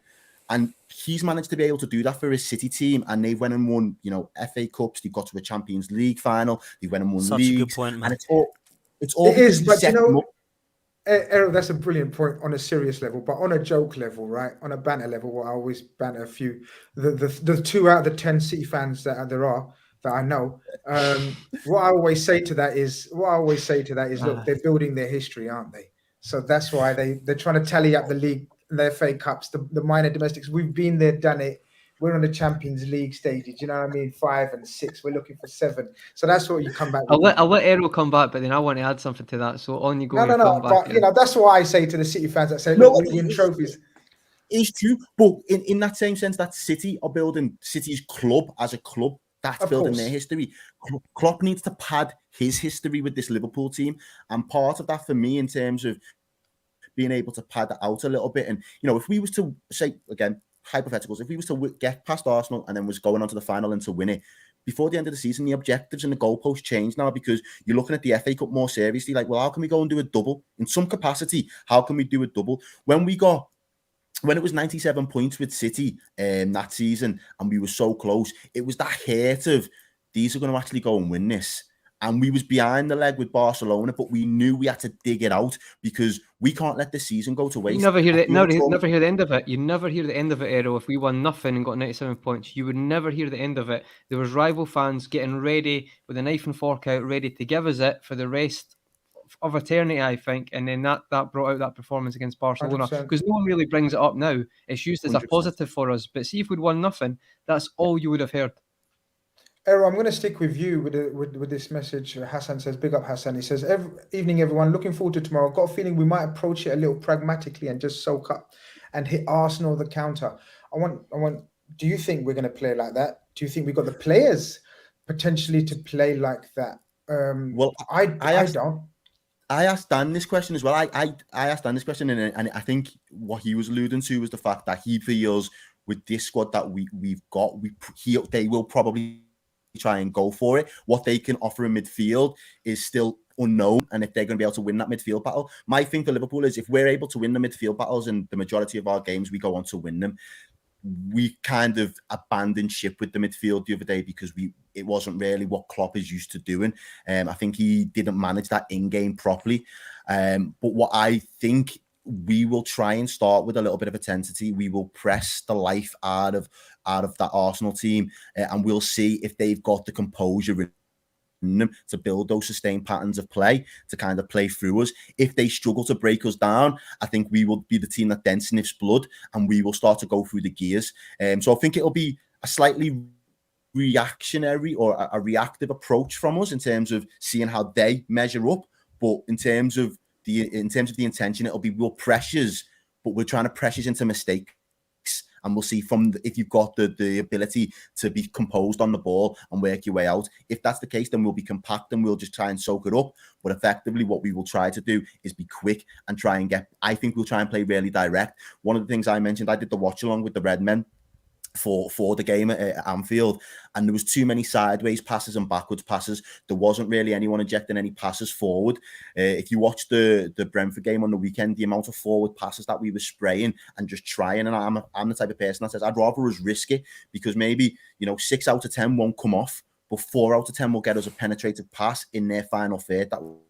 And he's managed to be able to do that for his City team. And they went and won, FA Cups. They got to a Champions League final. They went and won Such leagues. a good point, man. And it's all because he set them up. Errol, that's a brilliant point on a serious level, but on a joke level, right? On a banter level, what I always banter a few. The 2 out of the 10 City fans that I know. What I always say to that is, look, they're building their history, aren't they? So that's why they're trying to tally up the league, their FA Cups, the minor domestics. We've been there, done it. we're on the Champions League stages. You know what I mean? 5 and 6. We're looking for 7. So that's what you come back with. I'll let Errol come back, but then I want to add something to that. So on you go. No. But that's why I say to the City fans that say, No, look, we win trophies. It's true, but in that same sense, that City are building City's club as a club. That's Of building course. their history. Klopp needs to pad his history with this Liverpool team, and part of that for me in terms of being able to pad that out a little bit. And if we was to say again hypotheticals, if we was to get past Arsenal and then was going on to the final and to win it before the end of the season, the objectives and the goalposts change now because you're looking at the FA Cup more seriously. Like, well, how can we go and do a double in some capacity? How can we do a double when it was 97 points with City that season and we were so close? It was that hurt of these are going to actually go and win this. And we was behind the leg with Barcelona, but we knew we had to dig it out because we can't let the season go to waste. You never hear the end of it. You never hear the end of it, Errol. If we won nothing and got 97 points, you would never hear the end of it. There was rival fans getting ready with a knife and fork out, ready to give us it for the rest of eternity, I think. And then that brought out that performance against Barcelona 100%. because no one really brings it up now. It's used as a 100%. positive for us. But see if we'd won nothing, that's all you would have heard. Errol, I'm going to stick with you with this message. Hassan says, big up Hassan. He says, evening, everyone. Looking forward to tomorrow. Got a feeling we might approach it a little pragmatically and just soak up and hit Arsenal the counter. Do you think we're going to play like that? Do you think we got the players potentially to play like that? Well, I don't. I asked Dan this question as well. I asked Dan this question, and I think what he was alluding to was the fact that he feels with this squad that we've got, they will probably try and go for it. What they can offer in midfield is still unknown, and if they're going to be able to win that midfield battle. My thing for Liverpool is if we're able to win the midfield battles and the majority of our games we go on to win them, we kind of abandoned ship with the midfield the other day because it wasn't really what Klopp is used to doing. I think he didn't manage that in-game properly. But what I think we will try and start with a little bit of intensity. We will press the life out of that Arsenal team, and we'll see if they've got the composure in them to build those sustained patterns of play to kind of play through us. If they struggle to break us down, I think we will be the team that then sniffs blood and we will start to go through the gears. So I think it'll be a slightly reactionary or a reactive approach from us in terms of seeing how they measure up. But in terms of the intention, it'll be real pressures, but we're trying to pressures into mistakes. And we'll see if you've got the ability to be composed on the ball and work your way out. If that's the case, then we'll be compact and we'll just try and soak it up. But effectively, what we will try to do is be quick and I think we'll try and play really direct. One of the things I mentioned, I did the watch along with the Red Men for the game at Anfield, and there was too many sideways passes and backwards passes. There wasn't really anyone injecting any passes forward. If you watch the Brentford game on the weekend, the amount of forward passes that we were spraying and just trying, and I'm the type of person that says I'd rather us risk it because maybe 6 out of 10 won't come off, but 4 out of 10 will get us a penetrative pass in their final third that will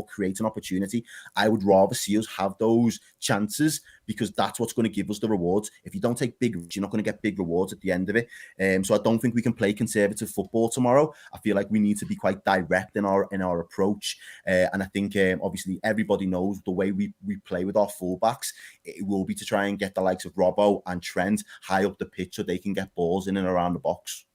create an opportunity. I would rather see us have those chances because that's what's going to give us the rewards. If you don't take big risks, you're not going to get big rewards at the end of it. So I don't think we can play conservative football tomorrow. I feel like we need to be quite direct in our approach. And I think obviously everybody knows the way we play with our fullbacks. It will be to try and get the likes of Robbo and Trent high up the pitch so they can get balls in and around the box.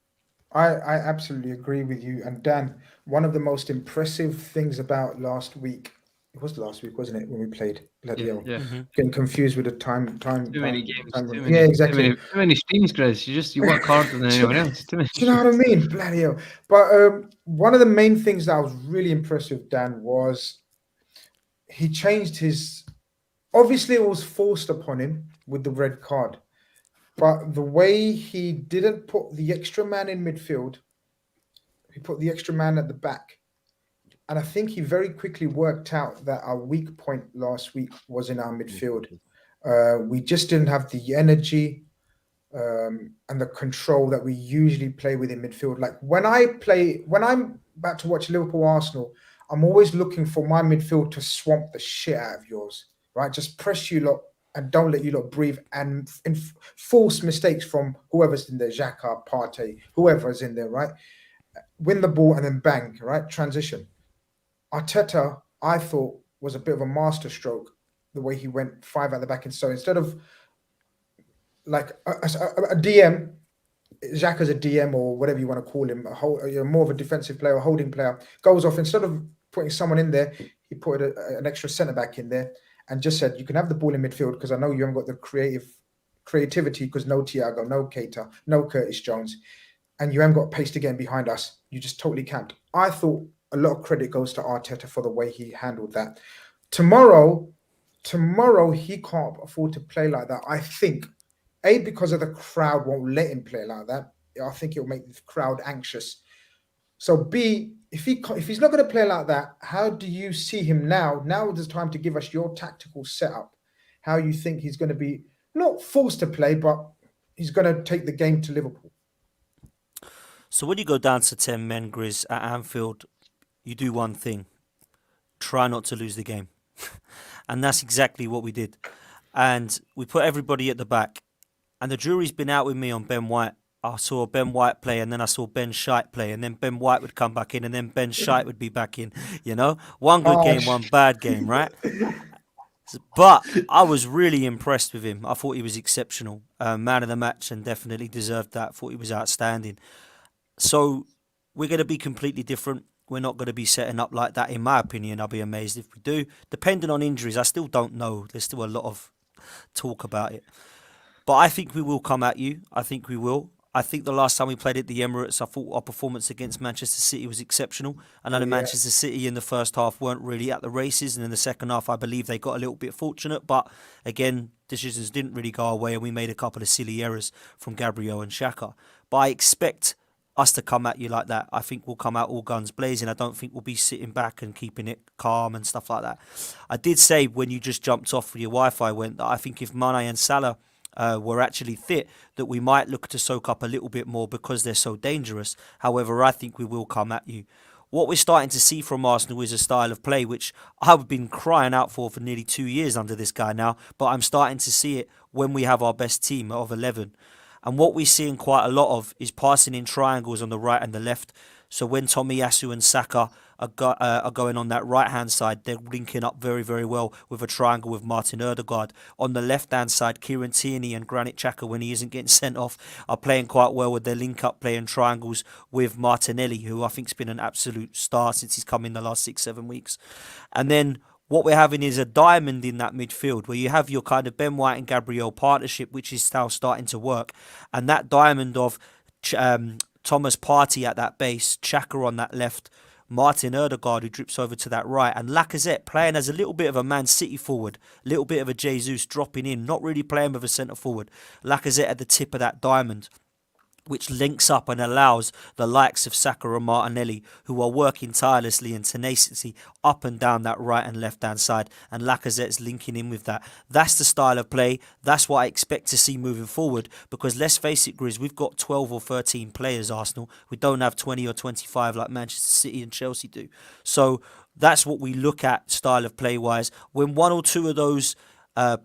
I absolutely agree with you. And Dan, one of the most impressive things about last week, it was last week, wasn't it, when we played? Yeah. Mm-hmm. Getting confused with the time. Too many games. Yeah, exactly. Too many streams, Chris. You work harder than anyone else. Do you know what I mean? Bloody hell. But one of the main things that I was really impressed with, Dan, was he changed his... Obviously, it was forced upon him with the red card. But the way he didn't put the extra man in midfield, he put the extra man at the back. And I think he very quickly worked out that our weak point last week was in our midfield. We just didn't have the energy and the control that we usually play with in midfield. Like when I'm about to watch Liverpool Arsenal, I'm always looking for my midfield to swamp the shit out of yours, right? Just press you lot and don't let you lot breathe and force mistakes from whoever's in there, Xhaka, Partey, whoever's in there, right? Win the ball and then bang, right? Transition. Arteta, I thought, was a bit of a masterstroke, the way he went 5 at the back. And so instead of like a DM Xhaka's a DM or whatever you want to call him, more of a defensive player, a holding player, goes off. Instead of putting someone in there, he put an extra centre back in there and just said, you can have the ball in midfield because I know you haven't got the creativity because no Thiago, no Keita, no Curtis Jones, and you haven't got pace to get behind us. You just totally can't. I thought a lot of credit goes to Arteta for the way he handled that. Tomorrow he can't afford to play like that. I think, A, because of the crowd won't let him play like that. I think it'll make the crowd anxious. So B, if he's not going to play like that, how do you see him now? Now is the time to give us your tactical setup. How you think he's going to be not forced to play, but he's going to take the game to Liverpool. So when you go down to 10 men, Grizz, at Anfield, you do one thing. Try not to lose the game. And that's exactly what we did. And we put everybody at the back. And the jury's been out with me on Ben White. I saw Ben White play, and then I saw Ben Shite play, and then Ben White would come back in, and then Ben Shite would be back in. You know, one good game, one bad game, right? But I was really impressed with him. I thought he was exceptional, man of the match, and definitely deserved that. Thought he was outstanding. So we're going to be completely different. We're not going to be setting up like that, in my opinion. I'll be amazed if we do. Depending on injuries, I still don't know. There's still a lot of talk about it. But I think we will come at you. I think we will. I think the last time we played at the Emirates, I thought our performance against Manchester City was exceptional. And then Manchester City in the first half weren't really at the races. And in the second half, I believe they got a little bit fortunate. But again, decisions didn't really go our way, and we made a couple of silly errors from Gabriel and Xhaka. But I expect us to come at you like that. I think we'll come out all guns blazing. I don't think we'll be sitting back and keeping it calm and stuff like that. I did say when you just jumped off when your Wi-Fi went that I think if Mane and Salah were actually fit, that we might look to soak up a little bit more because they're so dangerous. However, I think we will come at you. What we're starting to see from Arsenal is a style of play which I've been crying out for nearly 2 years under this guy now, but I'm starting to see it when we have our best team of 11. And what we're seeing quite a lot of is passing in triangles on the right and the left. So when Tomiyasu and Saka are going on that right-hand side, they're linking up very, very well with a triangle with Martin Ødegaard. On the left-hand side, Kieran Tierney and Granit Xhaka, when he isn't getting sent off, are playing quite well with their link-up play and triangles with Martinelli, who I think's been an absolute star since he's come in the last 6-7 weeks. And then what we're having is a diamond in that midfield where you have your kind of Ben White and Gabriel partnership, which is now starting to work. And that diamond of Thomas Partey at that base, Xhaka on that left, Martin Ødegaard who drips over to that right, and Lacazette playing as a little bit of a Man City forward, a little bit of a Jesus dropping in, not really playing with a centre forward. Lacazette at the tip of that diamond, which links up and allows the likes of Saka and Martinelli, who are working tirelessly and tenacity up and down that right and left hand side, and Lacazette's linking in with that. That's the style of play. That's what I expect to see moving forward, because let's face it, Grizz, we've got 12 or 13 players, Arsenal. We don't have 20 or 25 like Manchester City and Chelsea do. So that's what we look at style of play wise. When one or two of those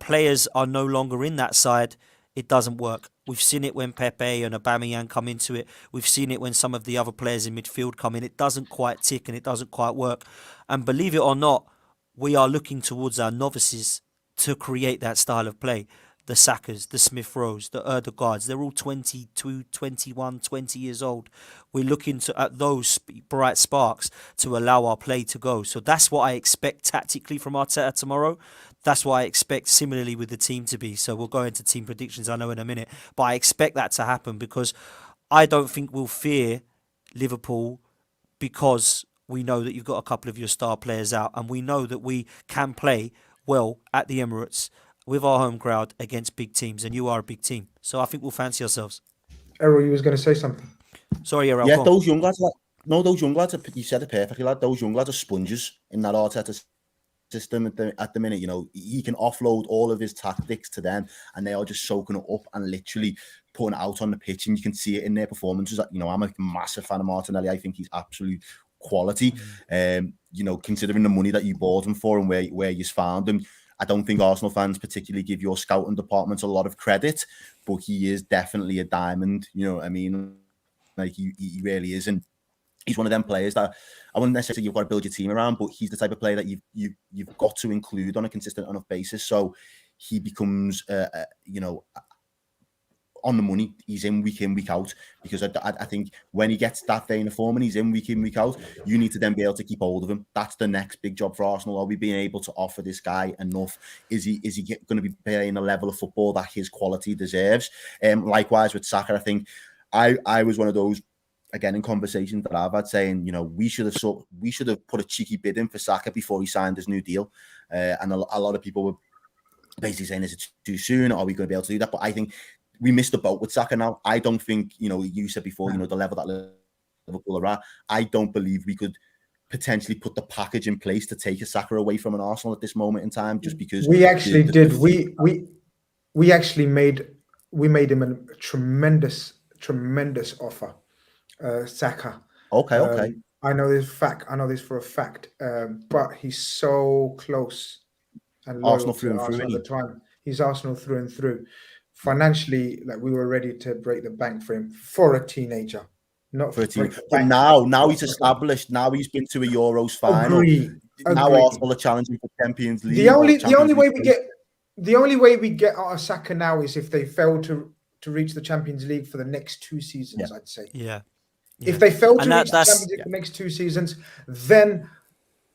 players are no longer in that side, it doesn't work. We've seen it when Pepe and Aubameyang come into it. We've seen it when some of the other players in midfield come in. It doesn't quite tick and it doesn't quite work. And believe it or not, we are looking towards our novices to create that style of play. The Sakas, the Smith Rowes, the Ødegaards, they're all 22, 21, 20 years old. We're looking at those bright sparks to allow our play to go. So that's what I expect tactically from Arteta tomorrow. That's what I expect similarly with the team to be. So we'll go into team predictions, I know, in a minute. But I expect that to happen because I don't think we'll fear Liverpool, because we know that you've got a couple of your star players out, and we know that we can play well at the Emirates with our home crowd against big teams, and you are a big team. So I think we'll fancy ourselves. Errol, you was going to say something. Sorry, Errol. Yeah, those young lads, those young lads, you said it perfectly, lad. Those young lads are sponges in that Arteta system at the minute. You know, he can offload all of his tactics to them, and they are just soaking it up and literally putting it out on the pitch, and you can see it in their performances. You know, I'm a massive fan of Martinelli. I think he's absolute quality. You know, considering the money that you bought him for and where you found him, I don't think Arsenal fans particularly give your scouting department a lot of credit, but he is definitely a diamond. You know what I mean? Like he really is, and he's one of them players that I wouldn't necessarily say you've got to build your team around, but he's the type of player that you've got to include on a consistent enough basis, so he becomes, you know, on the money. He's in, week out. Because I think when he gets that vein of form and he's in, week out, you need to then be able to keep hold of him. That's the next big job for Arsenal. Are we being able to offer this guy enough? Is he going to be playing a level of football that his quality deserves? Likewise with Saka, I think I was one of those, again, in conversations that I've had, saying, we should have put a cheeky bid in for Saka before he signed his new deal. And a lot of people were basically saying, is it too soon? Are we going to be able to do that? But I think we missed the boat with Saka now. I don't think, you said before, the level that Liverpool are at, I don't believe we could potentially put the package in place to take a Saka away from an Arsenal at this moment in time, just because we actually did. We actually made him a tremendous offer, Saka. Okay. I know this for a fact. But he's so close and loyal Arsenal through to and through. Arsenal at the time. He's Arsenal through and through. Financially, like, we were ready to break the bank for him, for a teenager, not for a teen. But now he's established. Now he's been to a Euros final. Agree. Now Arsenal are challenging for Champions League. The only way we get out of Saka now is if they fail to reach the Champions League for the next 2 seasons. I'd say. Yeah. If they fail to reach the Champions League for the next 2 seasons, then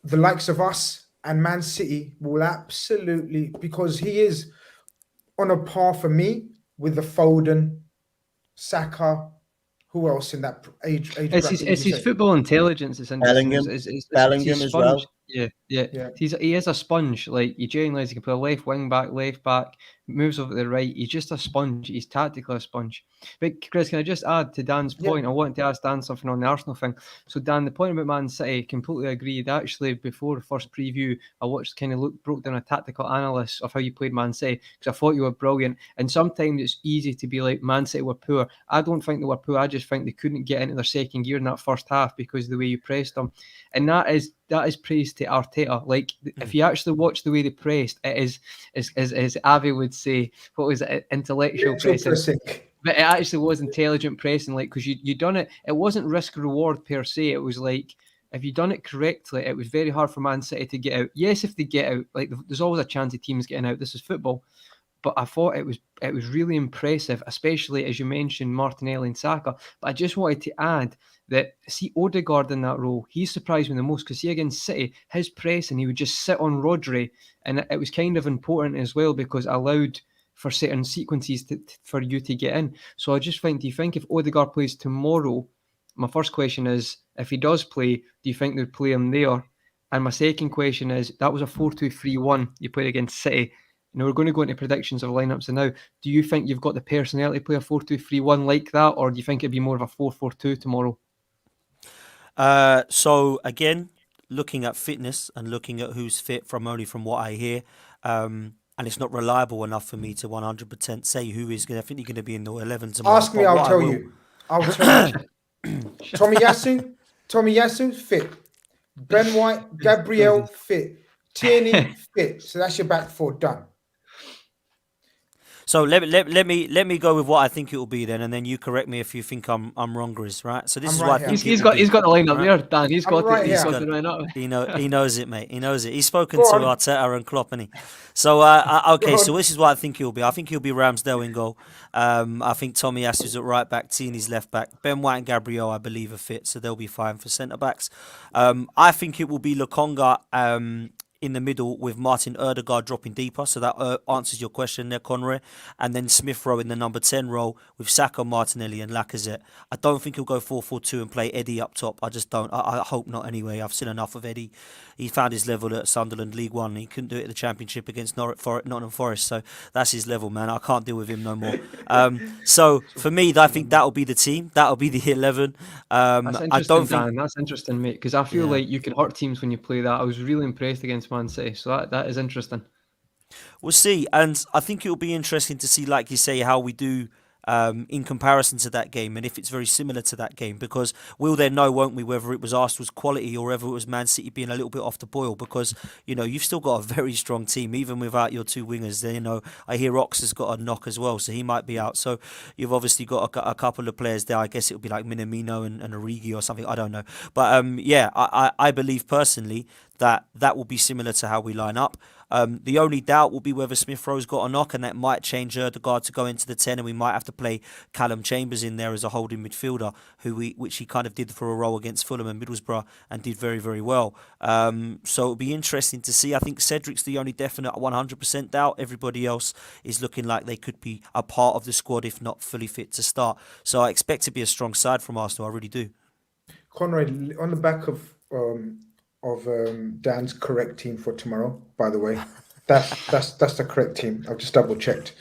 the likes of us and Man City will absolutely, because he is on a par for me with the Foden, Saka. Who else in that age It's his football intelligence. It's Bellingham as well. Yeah. He is a sponge. Like, you genuinely, he can play left wing back, left back, moves over to the right. He's just a sponge. He's tactically a sponge. But Chris, can I just add to Dan's point? I wanted to ask Dan something on the Arsenal thing. So Dan, the point about Man City, completely agreed. Actually, before the first preview, I watched broke down a tactical analysis of how you played Man City, because I thought you were brilliant. And sometimes it's easy to be like, Man City were poor. I don't think they were poor. I just think they couldn't get into their second gear in that first half because of the way you pressed them. And that is praise to Arteta. Like, if you actually watch the way they pressed, it is, as Avi would say, what was it, intellectual pressing. But it actually was intelligent pressing, like, because you done it. It wasn't risk reward per se. It was like, if you done it correctly, it was very hard for Man City to get out. Yes, if they get out, like, there's always a chance of teams getting out. This is football. But I thought it was really impressive, especially as you mentioned Martinelli and Saka. But I just wanted to add that, see, Odegaard in that role, he surprised me the most, because see, against City, his pressing, he would just sit on Rodri, and it was kind of important as well, because it allowed for certain sequences for you to get in. So I just think, do you think if Odegaard plays tomorrow, my first question is, if he does play, do you think they'd play him there? And my second question is, that was a 4-2-3-1 you played against City. Now, we're going to go into predictions of lineups and now. Do you think you've got the personnel to play a 4-2-3-1 like that, or do you think it'd be more of a 4-4-2 tomorrow? So again, looking at fitness and looking at who's fit from what I hear, and it's not reliable enough for me to 100% say who is definitely going to be in the 11 tomorrow. Ask me, I'll tell you. Tomiyasu fit. Ben White, Gabriel fit. Tierney fit. So that's your back 4 done. So let me go with what I think it will be then, and then you correct me if you think I'm wrong, Grizz, right? So this is what I think he's got the lineup there, Dan. He's got the lineup. He knows it, mate. He knows it. He's spoken to Arteta and Klopp, hasn't he? So okay, so this is what I think he'll be. I think he'll be Ramsdale in goal. I think Tomiyasu's at right back, Tierney's left back. Ben White and Gabriel, I believe, are fit, so they'll be fine for centre backs. I think it will be Lokonga in the middle with Martin Ødegaard dropping deeper. So that answers your question there, Conroy. And then Smith Rowe in the number 10 role with Saka, Martinelli and Lacazette. I don't think he'll go 4-4-2 and play Eddie up top. I just don't. I hope not anyway. I've seen enough of Eddie. He found his level at Sunderland League One. He couldn't do it at the Championship against Nottingham Forest. So that's his level, man. I can't deal with him no more. So for me, I think that'll be the team. That'll be the 11. That's interesting, mate, because I feel like you can hurt teams when you play that. I was really impressed against Man City, so that is interesting. We'll see, and I think it'll be interesting to see, like you say, how we do in comparison to that game, and if it's very similar to that game, because we'll then know, won't we, whether it was Arsenal's quality or whether it was Man City being a little bit off the boil, because, you know, you've still got a very strong team, even without your 2 wingers. You know, I hear Ox has got a knock as well, so he might be out. So you've obviously got a couple of players there. I guess it'll be like Minamino and Origi or something, I don't know. But I believe personally that will be similar to how we line up. The only doubt will be whether Smith Rowe's got a knock, and that might change Ødegaard to go into the 10, and we might have to play Callum Chambers in there as a holding midfielder, which he kind of did for a role against Fulham and Middlesbrough and did very, very well. So it'll be interesting to see. I think Cedric's the only definite 100% doubt. Everybody else is looking like they could be a part of the squad, if not fully fit to start. So I expect to be a strong side from Arsenal. I really do. Conrad, on the back of Dan's correct team for tomorrow, by the way, that's the correct team. I've just double checked.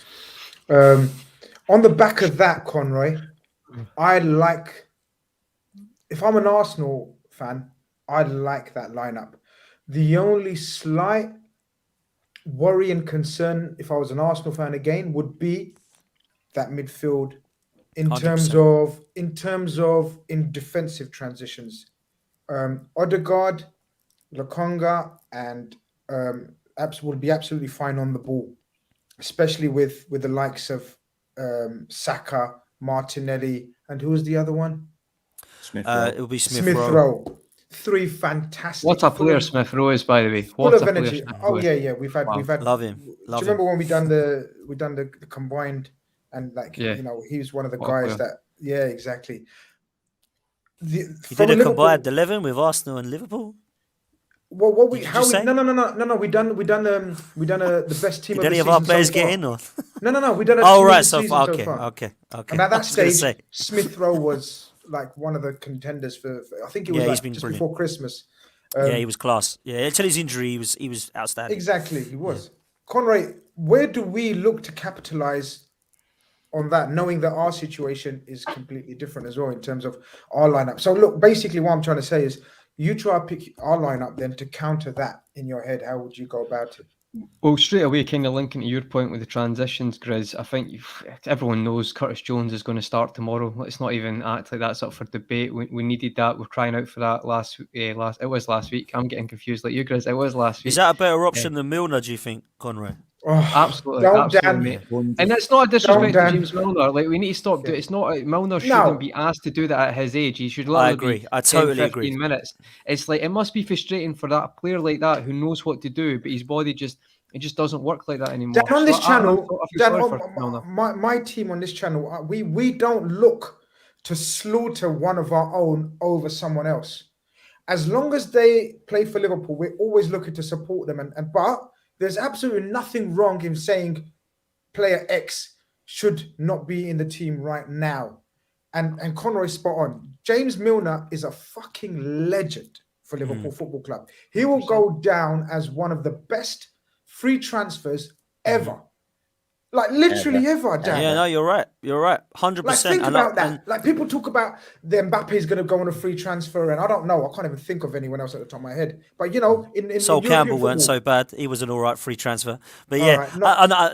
On the back of that, Conroy, if I'm an Arsenal fan, I like that lineup. The only slight worry and concern, if I was an Arsenal fan again, would be that midfield in 100%. terms of defensive transitions. Ødegaard, Lokonga, and will be absolutely fine on the ball, especially with the likes of Saka, Martinelli, and who was the other one? Smith Rowe. It will be Smith Rowe. Three fantastic. What a player Smith Rowe is, by the way. Full of energy. Oh yeah. We've had. Love him. Do you remember when we done the combined, and he was one of the guys that. Yeah, exactly. He did a combined 11 with Arsenal and Liverpool. Well, no. We done the best team. Did of any the of our season players so get far. in or? No. We done a Oh team right, of the so season far. so far. Okay. And at that stage, Smith Rowe was like one of the contenders for. I think it was he's been just brilliant. before Christmas. He was class. Yeah, until his injury, he was outstanding. Exactly, he was. Yeah. Conroy, where do we look to capitalize on that, knowing that our situation is completely different as well in terms of our lineup? So look, basically what I'm trying to say is you try to pick our lineup then to counter that in your head. How would you go about it? Well, straight away, kind of linking to your point with the transitions, Grizz, I think everyone knows Curtis Jones is going to start tomorrow. Let's not even act like that's up for debate. We needed that. We're crying out for that it was last week. I'm getting confused like you, Grizz. It was last week. Is that a better option than Milner, do you think, Conrad? Oh, absolutely, mate. And it's not a disrespect to James Milner. Like, we need to stop doing. It's not Milner shouldn't be asked to do that at his age. He should literally be I totally 10, agree. 15 minutes. It's like, it must be frustrating for that player like that who knows what to do, but his body just doesn't work like that anymore. Dan, on this channel, my team on this channel, we don't look to slaughter one of our own over someone else. As long as they play for Liverpool, we're always looking to support them. But there's absolutely nothing wrong in saying player X should not be in the team right now. And Conroy's spot on. James Milner is a fucking legend for Liverpool Football Club. He will go down as one of the best free transfers ever. Like literally ever, Dan. Yeah, no, you're right. 100%. Like think about that. Like people talk about the Mbappe is going to go on a free transfer, and I don't know. I can't even think of anyone else at the top of my head. But in Sol Campbell weren't so bad. He was an all right free transfer. But yeah,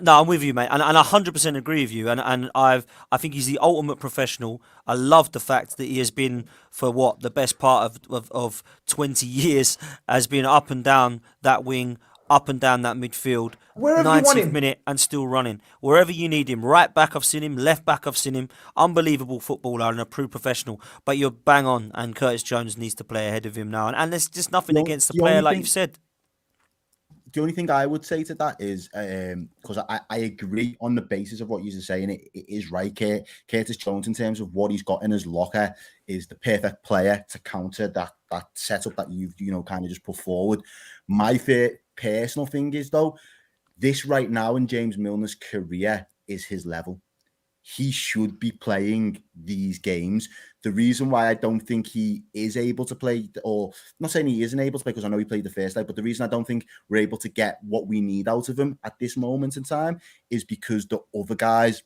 I'm with you, mate, and I 100% agree with you. And I think he's the ultimate professional. I love the fact that he has been for the best part of 20 years, has been up and down that wing, up and down that midfield, wherever 90th minute and still running. Wherever you need him. Right back, I've seen him. Left back, I've seen him. Unbelievable footballer and a true professional. But you're bang on, and Curtis Jones needs to play ahead of him now. And there's just nothing against the player, like you've said. The only thing I would say to that is, because I agree on the basis of what you're saying, it is right. Curtis Jones, in terms of what he's got in his locker, is the perfect player to counter that setup that you've kind of just put forward. My personal thing is, though, this right now in James Milner's career is his level. He should be playing these games. The reason why I don't think he is able to play, or I'm not saying he isn't able to play because I know he played the first leg, but the reason I don't think we're able to get what we need out of him at this moment in time is because the other guys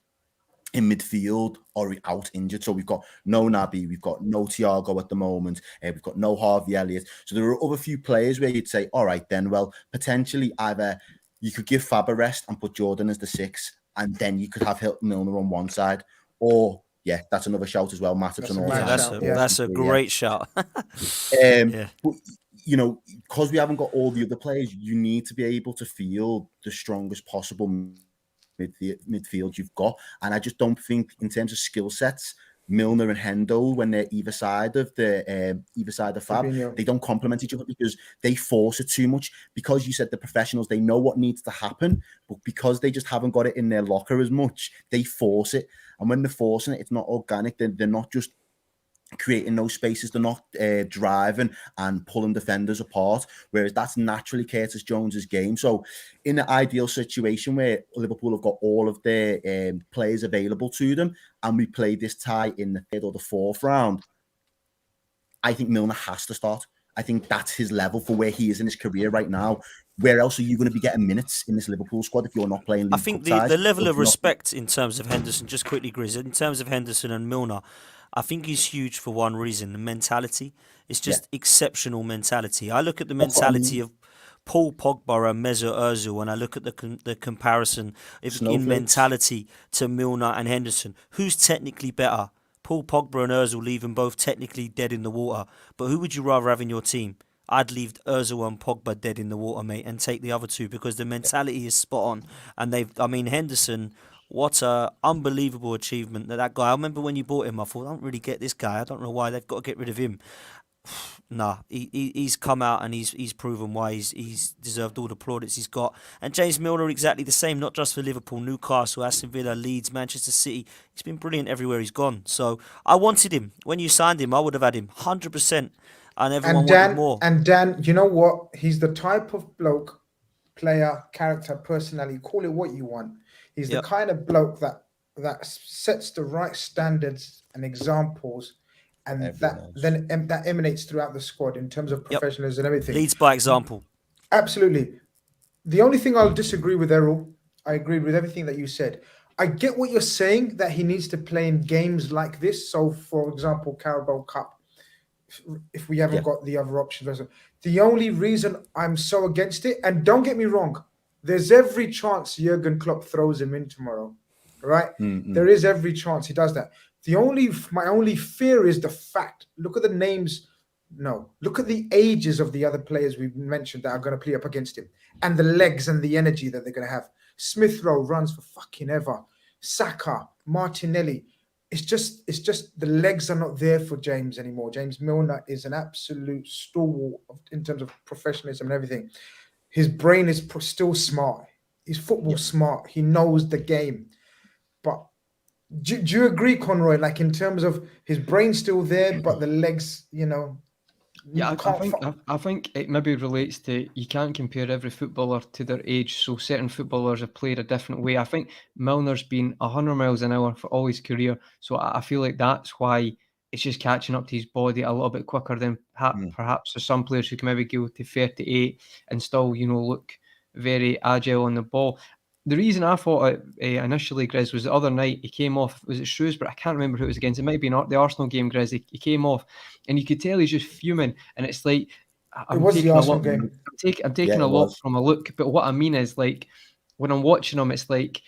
in midfield are out injured. So we've got no Naby, we've got no Thiago at the moment, we've got no Harvey Elliott. So there are other few players where you'd say, all right, then, well, potentially either you could give Fab a rest and put Jordan as the 6, and then you could have Hilton Milner on one side, or that's another shout as well. Matip's an all-time. That's a great shout. But because we haven't got all the other players, you need to be able to field the strongest possible midfield you've got, and I just don't think in terms of skill sets Milner and Hendo, when they're either side of Fab, Fabinho. they don't complement each other because they force it too much. Because you said the professionals, they know what needs to happen, but because they just haven't got it in their locker as much, they force it. And when they're forcing it, it's not organic. They're not just creating those spaces, they're not driving and pulling defenders apart, whereas that's naturally Curtis Jones's game. So in an ideal situation where Liverpool have got all of their players available to them and we play this tie in the 3rd or the 4th round, I think Milner has to start. I think that's his level for where he is in his career right now. Where else are you going to be getting minutes in this Liverpool squad if you're not playing League I think Cup ties, the level or of if you're not- respect in terms of Henderson, just quickly, Grizz, in terms of Henderson and Milner, I think he's huge for one reason, the mentality. It's just exceptional mentality. I look at the That's what I mentality mean. of Paul Pogba and Mesut Ozil, and I look at the comparison in Snowflakes. mentality to Milner and Henderson. Who's technically better? Paul Pogba and Ozil leave them both technically dead in the water. But who would you rather have in your team? I'd leave Ozil and Pogba dead in the water, mate, and take the other two because the mentality is spot on. And Henderson, what a unbelievable achievement that guy. I remember when you bought him, I thought, I don't really get this guy. I don't know why they've got to get rid of him. Nah, he's come out and he's proven why he's deserved all the plaudits he's got. And James Milner exactly the same, not just for Liverpool, Newcastle, Aston Villa, Leeds, Manchester City. He's been brilliant everywhere he's gone. So I wanted him. When you signed him, I would have had him 100%. And everyone wanted more. And Dan, you know what? He's the type of bloke, player, character, personality, call it what you want. He's the kind of bloke that sets the right standards and examples, and that emanates throughout the squad in terms of professionalism and everything. Leads by example. Absolutely. The only thing I'll disagree with, Errol, I agree with everything that you said. I get what you're saying, that he needs to play in games like this. So, for example, Carabao Cup, if we haven't got the other options. The only reason I'm so against it, and don't get me wrong, there's every chance Jurgen Klopp throws him in tomorrow, right? Mm-hmm. There is every chance he does that. My only fear is the fact, look at the names, look at the ages of the other players we've mentioned that are going to play up against him, and the legs and the energy that they're going to have. Smith Rowe runs for fucking ever. Saka, Martinelli. It's just the legs are not there for James anymore. James Milner is an absolute stalwart in terms of professionalism and everything. His brain is still smart. He's football smart. He knows the game. But do you agree, Conroy? Like in terms of his brain still there, but the legs, Yeah, I think it maybe relates to you can't compare every footballer to their age. So certain footballers have played a different way. I think Milner's been 100 miles an hour for all his career. So I feel like that's why it's just catching up to his body a little bit quicker than perhaps there's some players who can maybe go to 38 and still, look very agile on the ball. The reason I thought it initially, Grizz, was the other night he came off. Was it Shrewsbury? I can't remember who it was against. It might be the Arsenal game, Grizz. He came off, and you could tell he's just fuming. And it's like it was the Arsenal game. I'm taking a lot from a look, but what I mean is, like, when I'm watching him, it's like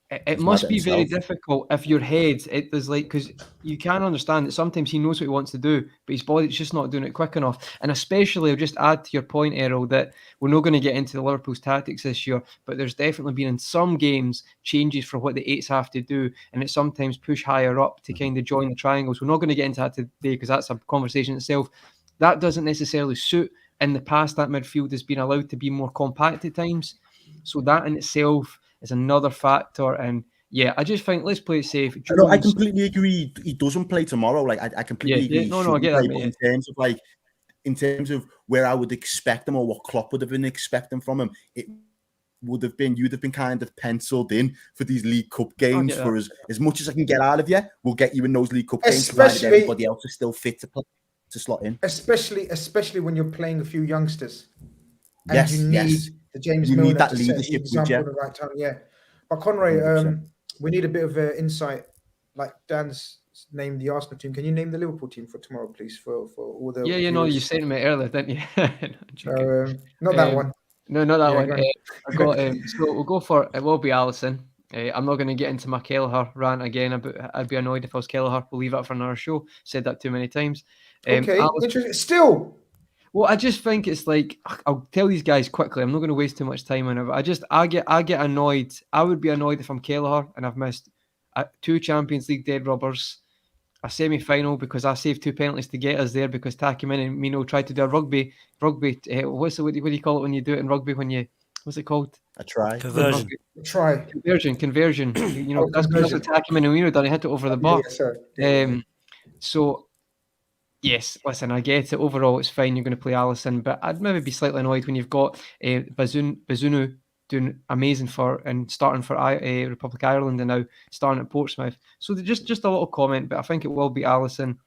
it must be very difficult if your head is like, because you can understand that sometimes he knows what he wants to do, but his body's just not doing it quick enough. And especially, I'll just add to your point, Errol, that we're not going to get into the Liverpool's tactics this year, but there's definitely been in some games changes for what the eights have to do, and it's sometimes push higher up to kind of join the triangles. We're not going to get into that today because that's a conversation itself. That doesn't necessarily suit. In the past, that midfield has been allowed to be more compact at times, so that in itself is another factor. And I just think let's play it safe. No, I completely agree. He doesn't play tomorrow. Like I completely agree. No, I get that. But in terms of where I would expect him or what Klopp would have been expecting from him, it would have been you'd have been kind of penciled in for these League Cup games for as much as I can get out of you. We'll get you in those League Cup games, provided everybody else is still fit to play, to slot in. Especially when you're playing a few youngsters, and you need the James Milner need that to leadership set the example at the right time. But Conroy, we need a bit of insight. Like Dan's named the Arsenal team. Can you name the Liverpool team for tomorrow, please? For all the you sent me earlier, didn't you? Not that one. No, not that one. I got so we'll go for it. Will be Alisson. I'm not going to get into my Kelleher rant again. I'd be annoyed if I was Kelleher. We'll leave that for another show. Said that too many times. Okay, interesting. Still. Well, I just think it's like, I'll tell these guys quickly. I'm not going to waste too much time on it. But I get annoyed. I would be annoyed if I'm Kelleher and I've missed 2 Champions League dead rubbers, a semi-final because I saved 2 penalties to get us there because Taki Minamino tried to do a rugby. What do you call it when you do it in rugby? What's it called? A try. Conversion. Try. Conversion. That's conversion. what Taki Minamino done. He hit it over the bar. Yeah, sorry. So. Yes, listen, I get it. Overall, it's fine. You're going to play Alisson, but I'd maybe be slightly annoyed when you've got Bazunu doing amazing and starting for Republic of Ireland and now starting at Portsmouth. So just a little comment, but I think it will be Alisson,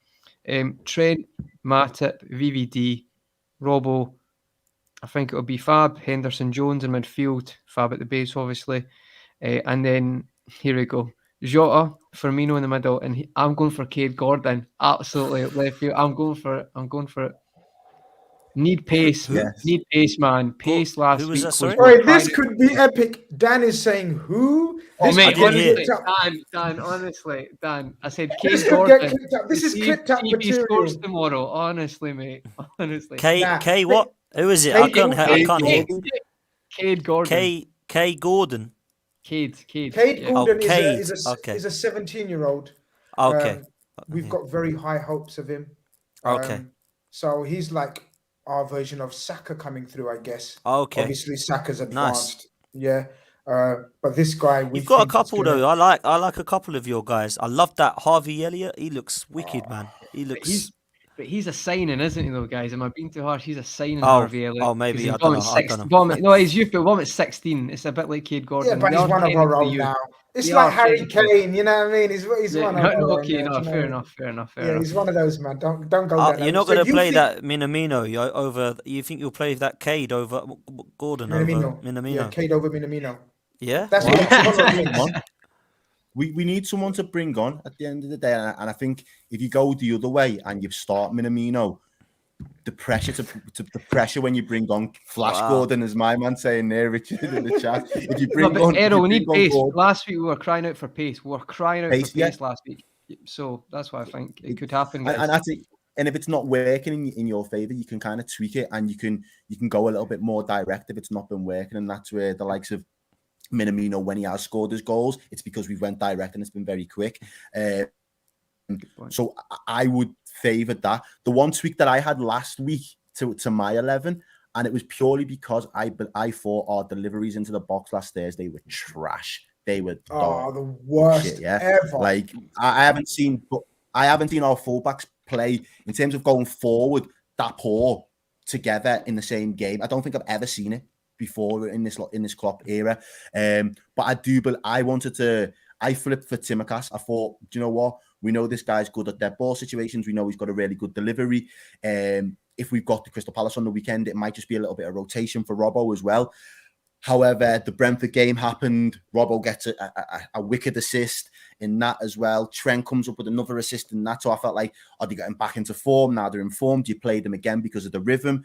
Trent, Matip, VVD, Robbo. I think it will be Fab, Henderson, Jones in midfield, Fab at the base, obviously, and then here we go. Jota, Firmino in the middle, and I'm going for Cade Gordon. Absolutely left field. I'm going for it. Need pace. Yes. Need pace, man. Pace last who was week. that, sorry? Sorry, this could be epic. Dan is saying who? Oh, mate, didn't hear. Dan, I said This Cade could get Gordon. clipped up. This is See clipped up if he scores material. tomorrow. Honestly, mate. Honestly. K what? Who is it? I can't hear. Cade Gordon. K Gordon. Cade. Cade Yeah. Gordon Cade. is a Okay. 17-year-old. Okay. We've got very high hopes of him. Okay. So he's like our version of Saka coming through, I guess. Okay. Obviously, Saka's Nice. advanced. Yeah. But this guy, You've got a couple though. I like a couple of your guys. I love that Harvey Elliott. He looks wicked, man. He looks. But he's a signing, isn't he, though, guys? Am I being too harsh? He's a signing, Oh, Harvey Elliott. oh, maybe. He's I don't know. No, he's youth, but at 16. It's a bit like Cade Gordon. Yeah, but he's one of our own now. It's like Harry Kane, you know what I mean? He's one of our own. Okay, no, fair enough. Yeah, he's one of those, man. Don't go there. You're not going to play that Minamino over. You think you'll play that Cade over Gordon over Minamino? Yeah, Cade over Minamino. Yeah. That's what we need someone to bring on at the end of the day, and I think if you go the other way and you start Minamino, the pressure when you bring on Flash Gordon, as my man saying there, Richard in the chat. If you bring we need pace. Last week we were crying out for pace. We were crying out for pace last week. So that's why I think it could happen. Guys. And I think, and if it's not working in your favor, you can kind of tweak it and you can go a little bit more direct if it's not been working, and that's where the likes of Minamino, when he has scored his goals, it's because we went direct and it's been very quick. So I would favour that. The one tweak that I had last week to my 11, and it was purely because I thought our deliveries into the box last Thursday were trash. They were the worst ever. Like I haven't seen our fullbacks play in terms of going forward that poor together in the same game. I don't think I've ever seen it before in this Klopp era. But I flipped for Tsimikas. I thought, do you know what? We know this guy's good at dead ball situations. We know he's got a really good delivery. If we've got the Crystal Palace on the weekend, it might just be a little bit of rotation for Robbo as well. However, the Brentford game happened. Robbo gets a wicked assist in that as well. Trent comes up with another assist in that. So I felt like, are they getting back into form? Now they're in form. Do you play them again because of the rhythm?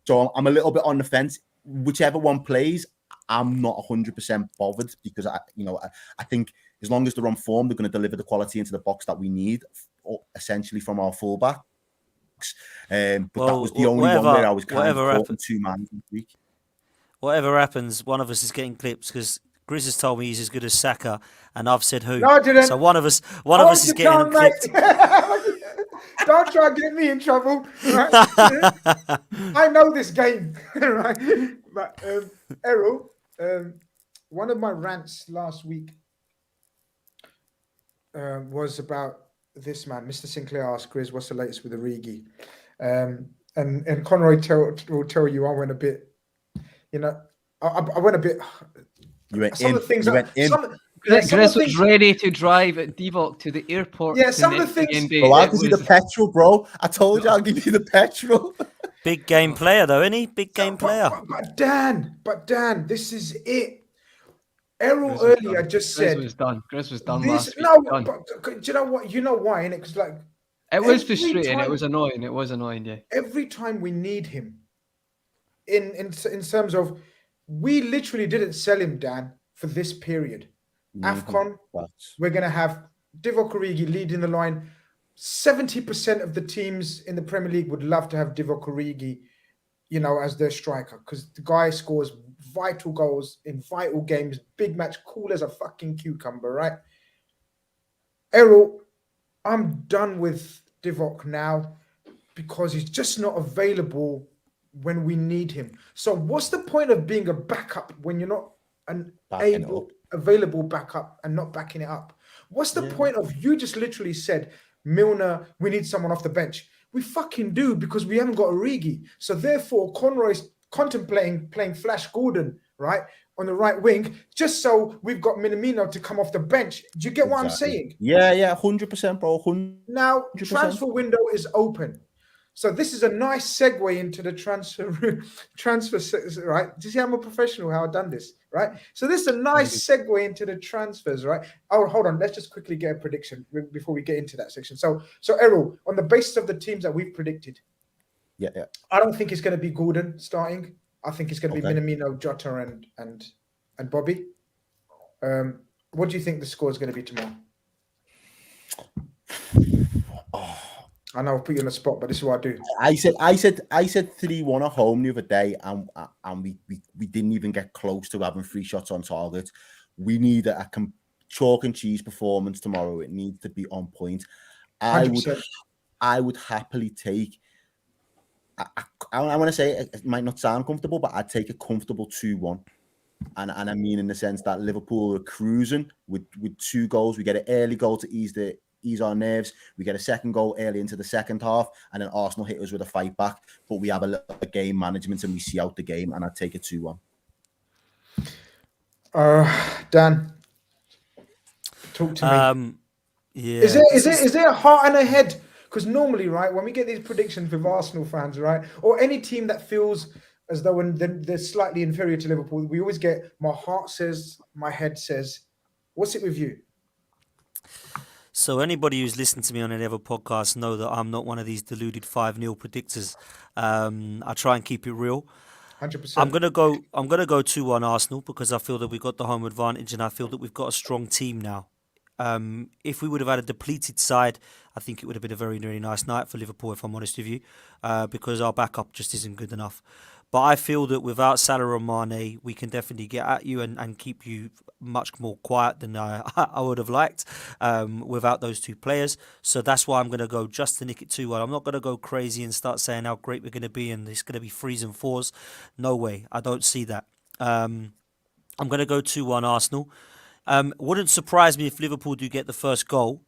So I'm a little bit on the fence. Whichever one plays, I'm not 100% bothered because I think as long as they're on form, they're going to deliver the quality into the box that we need, essentially from our fullbacks. But that was the only one where I was kind of caught in two man this week. Whatever happens, one of us is getting clipped because Grizz has told me he's as good as Saka, and I've said who. No, I didn't. So one of us is getting clipped. Don't try to get me in trouble. Right? I know this game, right? But Errol, one of my rants last week was about this man. Mr. Sinclair asked Grizz, "What's the latest with Origi?" And Conroy will tell you I went a bit. I went a bit. You went some in. of the things you went in. Grizz was ready to drive at Divock to the airport. Yeah, some of the things. Well, I'll give you the petrol, bro. I told you I'll give you the petrol. Big game player, though, isn't he? Big game player. But Dan, this is it. Errol earlier just said Grizz was done last week. No, but do you know what? You know why, innit? Because it was frustrating. It was annoying. Yeah. Every time we need him, in terms of, we literally didn't sell him, Dan, for this period. AFCON, we're going to have Divock Origi leading the line. 70% of the teams in the Premier League would love to have Divock Origi, as their striker, because the guy scores vital goals in vital games, big match, cool as a fucking cucumber, right? Errol, I'm done with Divock now because he's just not available when we need him. So what's the point of being a backup when you're not an Backing it up. available backup and not backing it up? What's the point of, you just literally said, Milner, we need someone off the bench. We fucking do, because we haven't got Origi. So therefore, Conroy's contemplating playing Flash Gordon, right, on the right wing, just so we've got Minamino to come off the bench. Do you get what I'm saying? Yeah, 100%, bro. 100%. Now, transfer window is open. So this is a nice segue into the transfer, right? Do you see I'm a professional, how I've done this, right? So this is a nice segue into the transfers, right? Oh, hold on. Let's just quickly get a prediction before we get into that section. So Errol, on the basis of the teams that we've predicted, Yeah. I don't think it's going to be Gordon starting. I think it's going to be Minamino, Jota, and Bobby. What do you think the score is going to be tomorrow? I know I'll put you on the spot, but this is what I do. I said 3-1 at home the other day, and we didn't even get close to having 3 shots on target. We need a chalk and cheese performance tomorrow. It needs to be on point. I would happily take. I want to say it might not sound comfortable, but I'd take a comfortable 2-1. And I mean in the sense that Liverpool are cruising with 2 goals. We get an early goal to ease our nerves. We get a second goal early into the second half, and then Arsenal hit us with a fight back. But we have a little game management and we see out the game, and I'd take a 2-1. Dan, talk to me. Yeah. Is there a heart and a head? Because normally, right, when we get these predictions with Arsenal fans, right, or any team that feels as though when they're slightly inferior to Liverpool, we always get, my heart says, my head says. What's it with you? So anybody who's listened to me on any other podcast know that I'm not one of these deluded 5-0 predictors. I try and keep it real. 100%. I'm gonna go 2-1 Arsenal, because I feel that we've got the home advantage, and I feel that we've got a strong team now. If we would have had a depleted side, I think it would have been a very, very nice night for Liverpool, if I'm honest with you, because our backup just isn't good enough. But I feel that without Salah and Mane, we can definitely get at you and keep you much more quiet than I would have liked without those 2 players. So that's why I'm going to go just to nick it 2-1. I'm not going to go crazy and start saying how great we're going to be and it's going to be 3s and 4s. No way. I don't see that. I'm going to go 2-1 Arsenal. Wouldn't surprise me if Liverpool do get the first goal,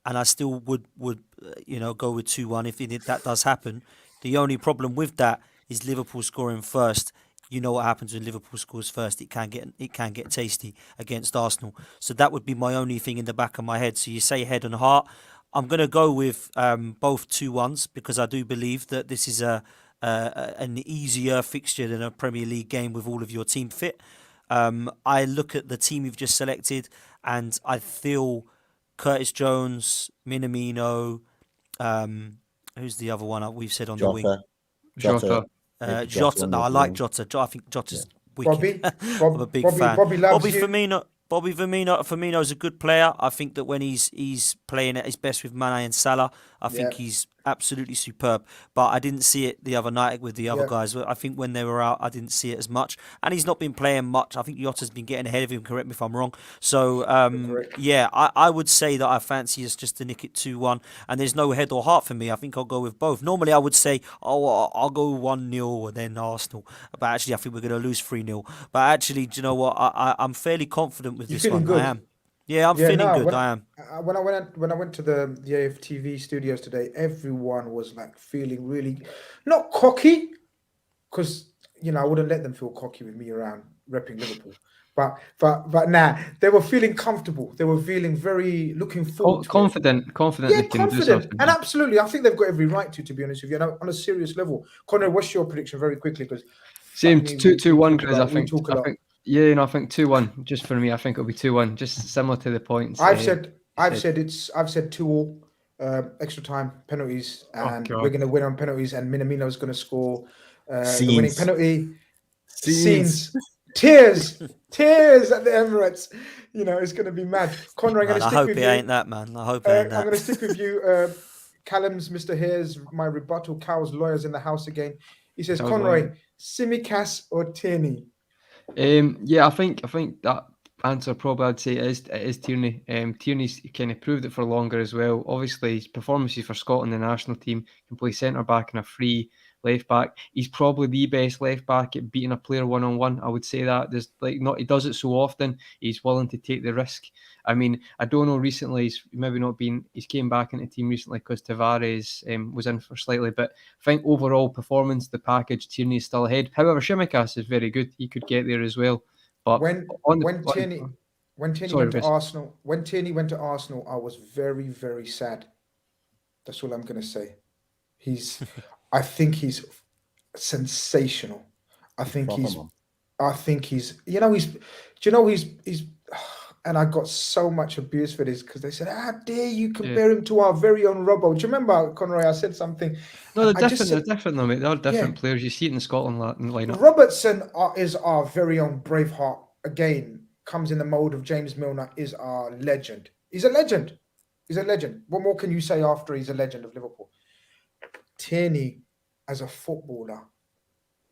and I still would go with 2-1 if that does happen. The only problem with that is Liverpool scoring first. You know what happens when Liverpool scores first. It can get tasty against Arsenal. So that would be my only thing in the back of my head. So you say head and heart. I'm going to go with both 2-1s, because I do believe that this is an easier fixture than a Premier League game with all of your team fit. I look at the team you've just selected, and I feel Curtis Jones, Minamino, who's the other one we've said on the wing? Jota. Jota. No, I like Jota. I think Jota's wicked. I'm a big fan. Bobby loves you. Firmino's a good player. I think that when he's playing at his best with Mane and Salah, I think he's absolutely superb. But I didn't see it the other night with the other guys. I think when they were out, I didn't see it as much. And he's not been playing much. I think Jota's been getting ahead of him. Correct me if I'm wrong. So, I would say that I fancy us just to nick it 2-1. And there's no head or heart for me. I think I'll go with both. Normally, I would say, I'll go 1-0 and then Arsenal. But actually, I think we're going to lose 3-0. But actually, do you know what? I'm fairly confident with this one. Good? I am. Yeah, I'm feeling good. I am. When I went to the AFTV studios today, everyone was like feeling really not cocky, because I wouldn't let them feel cocky with me around repping Liverpool. But nah, they were feeling comfortable. They were feeling very looking forward. Confident. Yeah, confident. And absolutely, I think they've got every right to be honest with you. And on a serious level, Conor, what's your prediction very quickly? Because same 2-1, Chris. I think 2-1. Just for me, I think it'll be 2-1. Just similar to the points. I've said 2-2, extra time, penalties, and we're going to win on penalties. And Minamino's going to score the winning penalty. Scenes. Tears at the Emirates. It's going to be mad. Conor, I hope it ain't that, man. I hope it ain't that. I'm going to stick with you. Callum's Mr. Hare's my rebuttal. Cal's lawyers in the house again. He says, Conroy, Tsimikas or Tierney? I think that answer, probably I'd say it is Tierney. Tierney's kind of proved it for longer as well. Obviously, his performances for Scotland, the national team, can play centre back and a free left back. He's probably the best left back at beating a player one-on-one. I would say that he does it so often. He's willing to take the risk. I mean, I don't know. Recently, he's came back into the team recently because Tavares was in for slightly. But I think overall performance, the package, Tierney is still ahead. However, Tsimikas is very good. He could get there as well. But when Tierney went to Arsenal, I was very, very sad. That's all I'm going to say. I think he's sensational. I think he's, and I got so much abuse for this because they said, "How dare you compare him to our very own Robbo?" Do you remember, Conroy? I said something. No, they're different. They're different, though, mate. They're different players. You see it in Scotland lineup. Robertson is our very own Braveheart. Again, comes in the mold of James Milner. Is our legend. He's a legend. What more can you say after he's a legend of Liverpool? Tierney, as a footballer,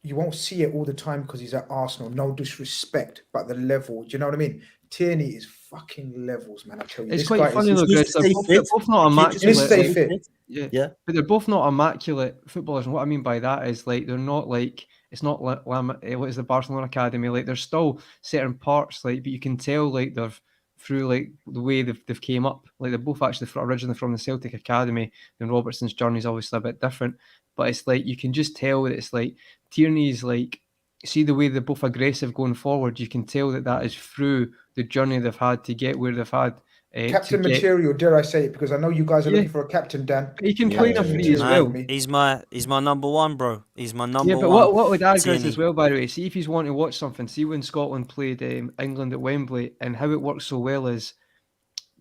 you won't see it all the time because he's at Arsenal. No disrespect, but the level. Do you know what I mean? Tierney is fucking levels, man. I tell you, it's quite funny though, guys. They're both not immaculate. Stay fit. Yeah, but they're both not immaculate footballers. And what I mean by that is they're not it's not like what is the Barcelona academy? There's still certain parts but you can tell they're through the way they've came up. They're both actually originally from the Celtic academy. And Robertson's journey is obviously a bit different, but it's you can just tell that it's Tierney's see the way they're both aggressive going forward. You can tell that is through the journey they've had to get where they've had. Captain material, dare I say it? Because I know you guys are looking for a captain, Dan. He can play in a free as well. He's my number one, bro. He's my number one. Yeah, but what would add as well, by the way, see if you want to watch something, see when Scotland played England at Wembley, and how it works so well is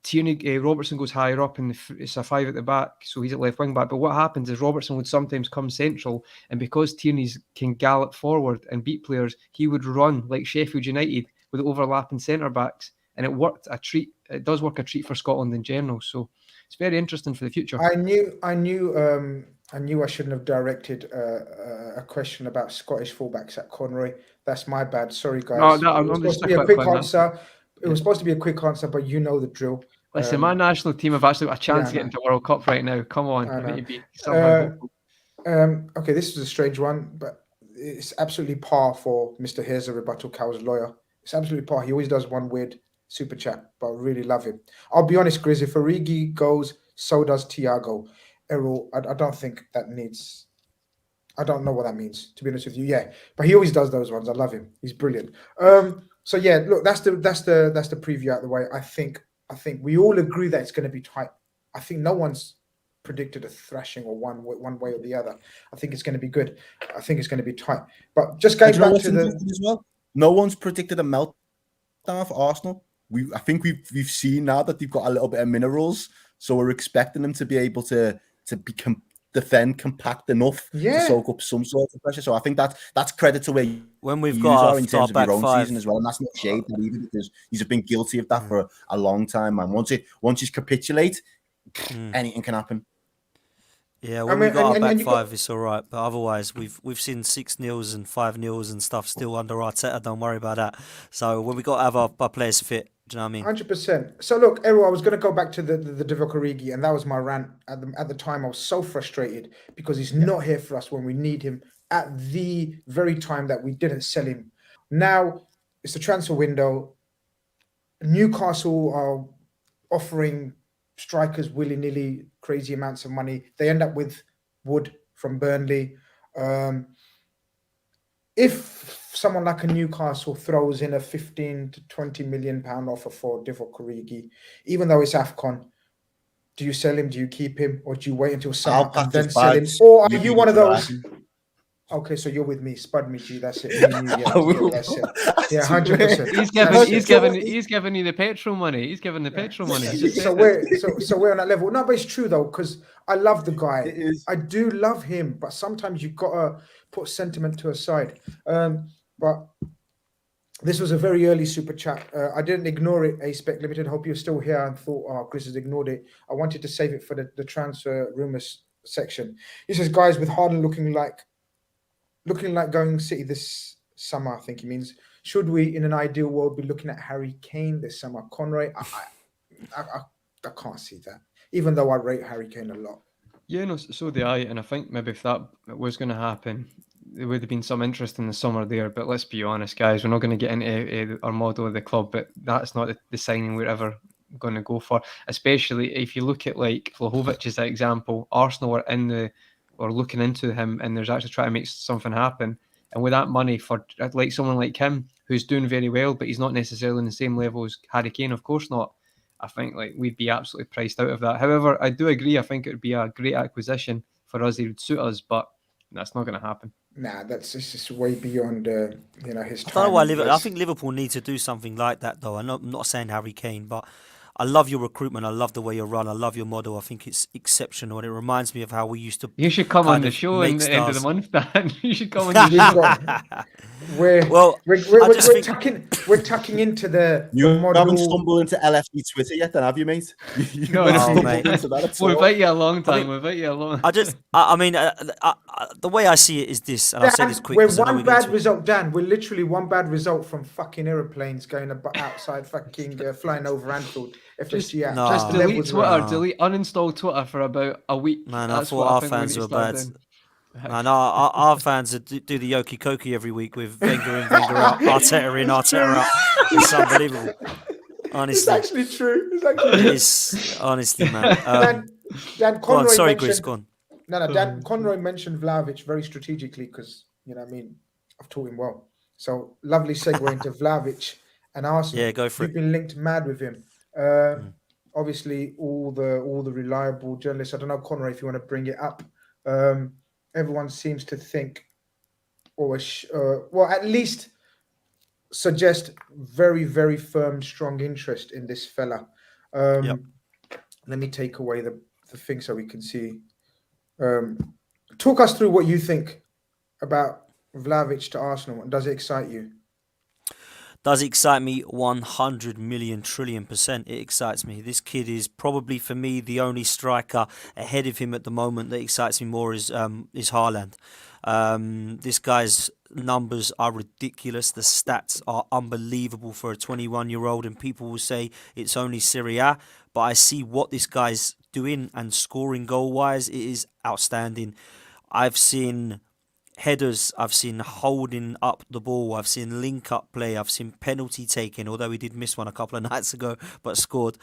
Tierney, Robertson goes higher up and it's a 5 at the back, so he's at left wing back. But what happens is Robertson would sometimes come central, and because Tierney can gallop forward and beat players, he would run like Sheffield United with overlapping centre backs, and it worked a treat. It does work a treat for Scotland in general, so it's very interesting for the future. I knew I shouldn't have directed a question about Scottish fullbacks at Conroy. That's my bad. Sorry, guys. No, it was supposed to be a quick answer. It was supposed to be a quick answer, but you know the drill. Listen, my national team have actually got a chance to get into World Cup right now. Come on. Okay, this is a strange one, but it's absolutely par for Mr. Here's a Rebuttal Cow's lawyer. It's absolutely par. He always does one weird super chat, but I really love him. I'll be honest, Grizz, if Origi goes, so does Thiago. Errol, I don't think that needs... I don't know what that means, to be honest with you. Yeah, but he always does those ones. I love him. He's brilliant. So yeah, look, that's the preview out of the way. I think we all agree that it's going to be tight. I think no one's predicted a thrashing or one way or the other. I think it's going to be good. I think it's going to be tight. But just going back to as well, no one's predicted a meltdown for Arsenal. I think we've seen now that they've got a little bit of minerals, so we're expecting them to be able to defend compact enough to soak up some sort of pressure. So I think that's credit to where when we've got in terms of back your own five season as well, and that's not shade either, because he's been guilty of that for a long time, man. Once you capitulate, anything can happen. Yeah, when we got our back five, it's all right. But otherwise, we've seen 6-0s and 5-0s and stuff still under Arteta. Don't worry about that. So when we got to have our players fit, do you know what I mean? 100%. So look, Errol, I was going to go back to the Divock Origi, and that was my rant at the time. I was so frustrated because he's not here for us when we need him at the very time that we didn't sell him. Now it's the transfer window. Newcastle are offering strikers willy-nilly, crazy amounts of money. They end up with Wood from Burnley. If someone like a Newcastle throws in a 15 to 20 million pound offer for Divock Origi, even though it's AFCON, do you sell him? Do you keep him? Or do you wait until summer and then sell him? Or are you one of those? Okay, so you're with me. Spud me, G. That's it. That's it. Yeah, 100%. He's giving you the petrol money. He's giving the petrol money. So we're on that level. No, but it's true though, because I love the guy. I do love him, but sometimes you've got to put sentiment to a side. But this was a very early super chat. I didn't ignore it, A-Spec Limited. Hope you're still here and thought, Chris has ignored it. I wanted to save it for the transfer rumours section. He says, guys, with Harden looking like going City this summer, I think he means, Should we, in an ideal world, be looking at Harry Kane this summer? Conroy, I can't see that. Even though I rate Harry Kane a lot. Yeah, no, so do I. And I think maybe if that was going to happen, there would have been some interest in the summer there. But let's be honest, guys, we're not going to get into our model of the club, but that's not the signing we're ever going to go for. Especially if you look at like Vlahovic as an example, Arsenal are looking into him, and there's actually trying to make something happen. And with that money for like someone like him, who's doing very well, but he's not necessarily on the same level as Harry Kane, of course not. I think like we'd be absolutely priced out of that. However, I do agree. I think it would be a great acquisition for us. It would suit us, but that's not going to happen. Nah, it's just way beyond his time. I don't know why I think Liverpool need to do something like that, though. I'm not saying Harry Kane, but I love your recruitment. I love the way you run. I love your model. I think it's exceptional, and it reminds me of how we used to. You should come on the show at the end of the month, Dan. You should come on the show. We're tucking into the You haven't stumbled into LFC Twitter yet, then have you, mate? No, mate. We'll invite you a long time. I mean, the way I see it is this, and I'll say this quick. We're one bad result, Dan. We're literally one bad result from fucking airplanes going outside, fucking flying over Anfield. Just delete Twitter, uninstall Twitter for about a week. Man, I thought our fans were bad. Man, our fans do the Yoki Koki every week with Wenger in, Wenger out, Arteta in, Arteta out. It's unbelievable. Honestly, it's actually true. It is, honestly, man. Dan Conroy sorry, Chris, go on. No, Dan Conroy mentioned Vlahovic very strategically because, I've taught him well. So, lovely segue into Vlahovic and Arsenal. Yeah, go for You've it. been linked mad with him. Obviously, all the reliable journalists, I don't know, Conroy, if you want to bring it up. Everyone seems to think, or at least suggest very, very firm, strong interest in this fella. Let me take away the thing so we can see. Talk us through what you think about Vlahovic to Arsenal, and does it excite you? Does it excite me? 100 million trillion %. It excites me. This kid is probably, for me, the only striker ahead of him at the moment that excites me more is Haaland. This guy's numbers are ridiculous. The stats are unbelievable for a 21-year-old, and people will say it's only Serie A, but I see what this guy's doing and scoring goal-wise. It is outstanding. I've seen headers, I've seen holding up the ball, I've seen link-up play, I've seen penalty taking, although he did miss one a couple of nights ago, but scored.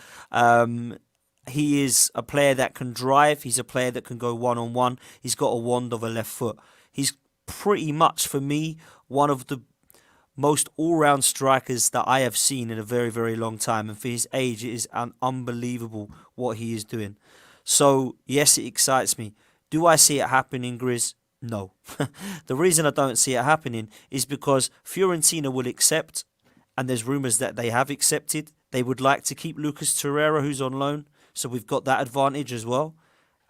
He is a player that can drive, he's a player that can go one-on-one, he's got a wand of a left foot. He's pretty much, for me, one of the most all-round strikers that I have seen in a very, very long time, and for his age, it is unbelievable what he is doing. So, yes, it excites me. Do I see it happening, Grizz? No. The reason I don't see it happening is because Fiorentina will accept, and there's rumours that they have accepted. They would like to keep Lucas Torreira, who's on loan, so we've got that advantage as well.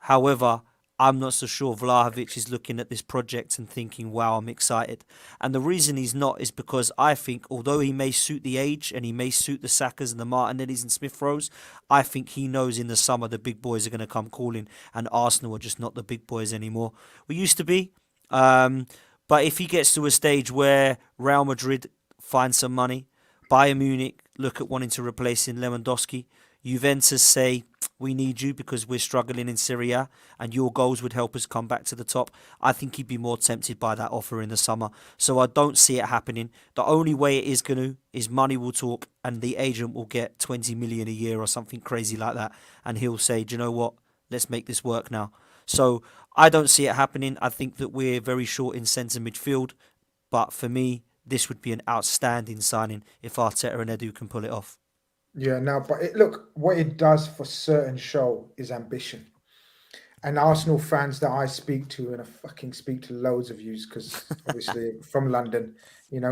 However, I'm not so sure Vlahovic is looking at this project and thinking, wow, I'm excited. And the reason he's not is because I think, although he may suit the age and he may suit the Sakas and the Martinellis and Smith Rowes, I think he knows in the summer the big boys are going to come calling, and Arsenal are just not the big boys anymore. We used to be. But if he gets to a stage where Real Madrid find some money, Bayern Munich look at wanting to replace in Lewandowski, Juventus say, we need you because we're struggling in Serie A and your goals would help us come back to the top, I think he'd be more tempted by that offer in the summer. So I don't see it happening. The only way it is going to is money will talk and the agent will get 20 million a year or something crazy like that. And he'll say, do you know what? Let's make this work now. So I don't see it happening. I think that we're very short in centre midfield. But for me, this would be an outstanding signing if Arteta and Edu can pull it off. Yeah, no, but look, what it does for certain show is ambition. And Arsenal fans that I speak to, and I fucking speak to loads of yous because obviously from London,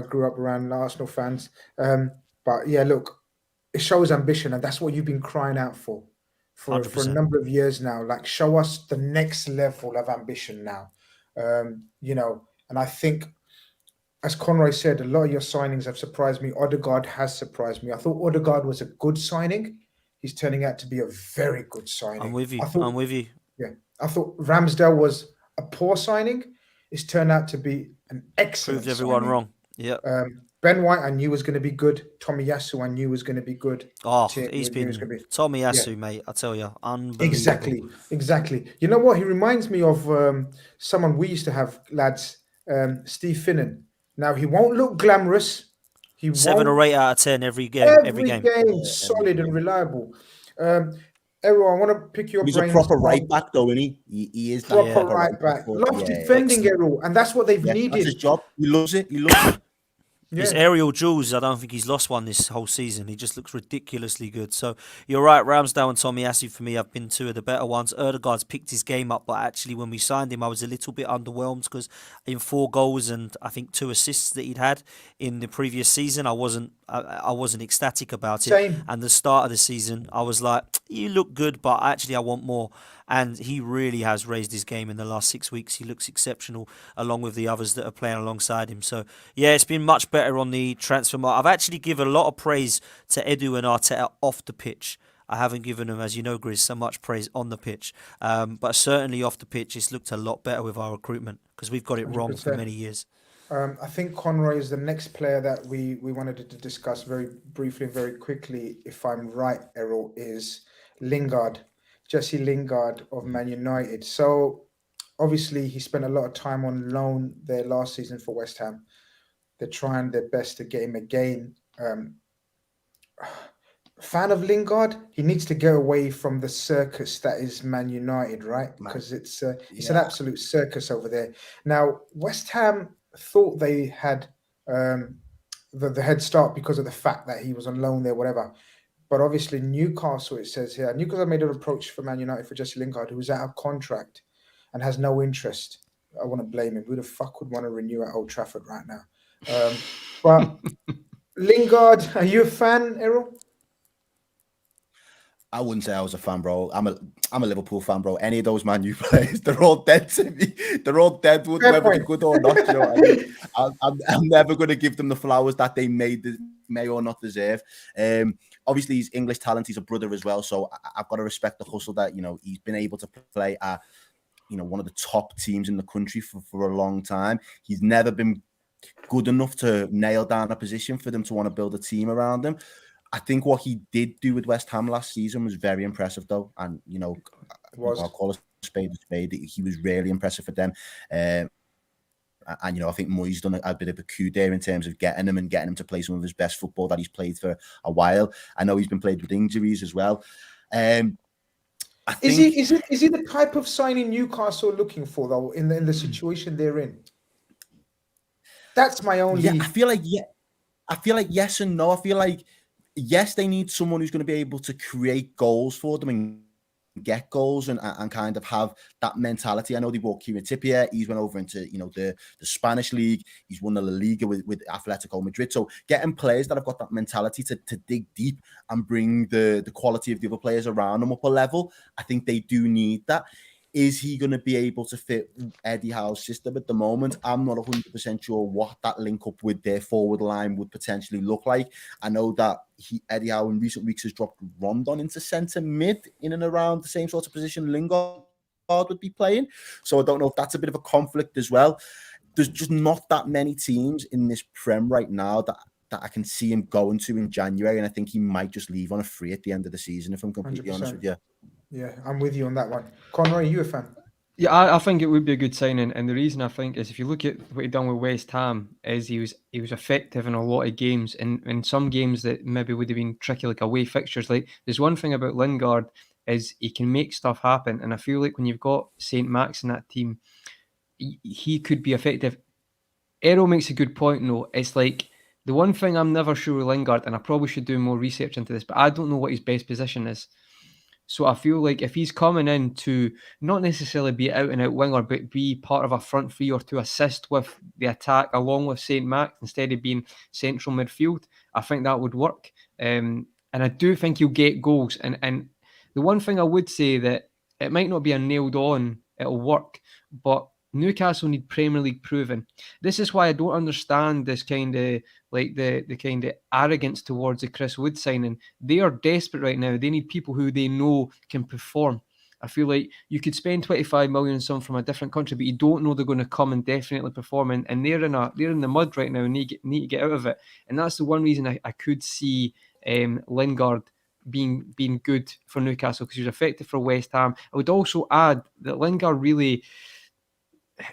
grew up around Arsenal fans. But yeah, look, it shows ambition, and that's what you've been crying out for a number of years now. Like, show us the next level of ambition now. And I think, as Conroy said, a lot of your signings have surprised me. Odegaard has surprised me. I thought Odegaard was a good signing. He's turning out to be a very good signing. I'm with you. Yeah. I thought Ramsdale was a poor signing. It's turned out to be an excellent Proved everyone signing. wrong. Yeah. Ben White, I knew was going to be good. Tomiyasu, I knew was going to be good. Oh, Tierney, he's I knew was been going to be. Tomiyasu, mate. I tell you, Exactly, unbelievable. exactly. You know what? He reminds me of someone we used to have, lads, Steve Finnan. Now, he won't look glamorous. He 7 won't or 8 out of 10 every game. Every every game. game solid and reliable. Errol, I want to pick your He's a brains proper right on back, though, isn't he? He is that proper proper right back. back. Loves Yeah, defending, Errol, and that's what they've yeah, that's his needed. job. He loves it. He loves it. His Yeah. aerial duels, I don't think he's lost one this whole season. He just looks ridiculously good. So you're right, Ramsdale and Tomiyasu for me have been two of the better ones. Erdegaard's picked his game up, but actually when we signed him, I was a little bit underwhelmed because in 4 goals and I think 2 assists that he'd had in the previous season, I wasn't ecstatic about it. Same. And the start of the season, I was like, you look good, but actually I want more. And he really has raised his game in the last 6 weeks. He looks exceptional along with the others that are playing alongside him. So, yeah, it's been much better on the transfer market. I've actually given a lot of praise to Edu and Arteta off the pitch. I haven't given them, as you know, Grizz, so much praise on the pitch. But certainly off the pitch, it's looked a lot better with our recruitment because we've got it wrong for 100%. many years. I think Conroy is the next player that we wanted to discuss very briefly, very quickly, if I'm right, Errol, is Lingard. Jesse Lingard of Man United. So obviously he spent a lot of time on loan there last season for West Ham. They're trying their best to get him again. Fan of Lingard, he needs to get away from the circus that is Man United, right? Because it's an absolute circus over there. Now, West Ham thought they had the head start because of the fact that he was on loan there, whatever. But obviously, Newcastle, it says here, Newcastle made an approach for Man United for Jesse Lingard, who is out of contract and has no interest. I want to blame him. Who the fuck would want to renew at Old Trafford right now? But Lingard, are you a fan, Errol? I wouldn't say I was a fan, bro. I'm a Liverpool fan, bro. Any of those Man U players, they're all dead to me. They're all dead, whether they're good or not. You know what I mean? I'm never going to give them the flowers that they may or not deserve. Obviously, he's English talent. He's a brother as well, so I've got to respect the hustle that he's been able to play at one of the top teams in the country for a long time. He's never been good enough to nail down a position for them to want to build a team around him. I think what he did do with West Ham last season was very impressive, though. And, I'll call a spade a spade. He was really impressive for them. And, I think Moyes done a bit of a coup there in terms of getting him to play some of his best football that he's played for a while. I know he's been played with injuries as well. Is he the type of signing Newcastle are looking for, though, in the situation they're in? That's my only... Yeah, I feel like yes and no. I feel like, yes, they need someone who's going to be able to create goals for them and get goals and kind of have that mentality. I know they bought Kieran Trippier. He's went over into the Spanish league. He's won the La Liga with Atletico Madrid. So getting players that have got that mentality to dig deep and bring the quality of the other players around them up a level, I think they do need that. Is he going to be able to fit Eddie Howe's system at the moment? I'm not 100% sure what that link up with their forward line would potentially look like. I know that Eddie Howe in recent weeks has dropped Rondon into centre mid in and around the same sort of position Lingard would be playing. So I don't know if that's a bit of a conflict as well. There's just not that many teams in this Prem right now that I can see him going to in January, and I think he might just leave on a free at the end of the season, if I'm completely 100%. honest with you. Yeah, I'm with you on that one. Conroy, are you a fan? Yeah, I think it would be a good signing, and the reason I think is if you look at what he done with West Ham, is he was effective in a lot of games, and in some games that maybe would have been tricky, like away fixtures. Like there's one thing about Lingard is he can make stuff happen, and I feel like when you've got Saint Max in that team, he could be effective. Errol makes a good point, though. It's like the one thing I'm never sure with Lingard, and I probably should do more research into this, but I don't know what his best position is. So I feel like if he's coming in to not necessarily be out and out winger, but be part of a front three or to assist with the attack along with Saint Max instead of being central midfield, I think that would work. And I do think he'll get goals. And the one thing I would say that it might not be a nailed on, it'll work, but Newcastle need Premier League proven. This is why I don't understand this kind of like the kind of arrogance towards the Chris Wood signing. They are desperate right now. They need people who they know can perform. I feel like you could spend 25 million on someone from a different country, but you don't know they're going to come and definitely perform, and they're in the mud right now and need to get out of it. And that's the one reason I could see Lingard being good for Newcastle, because he was effective for West Ham. I would also add that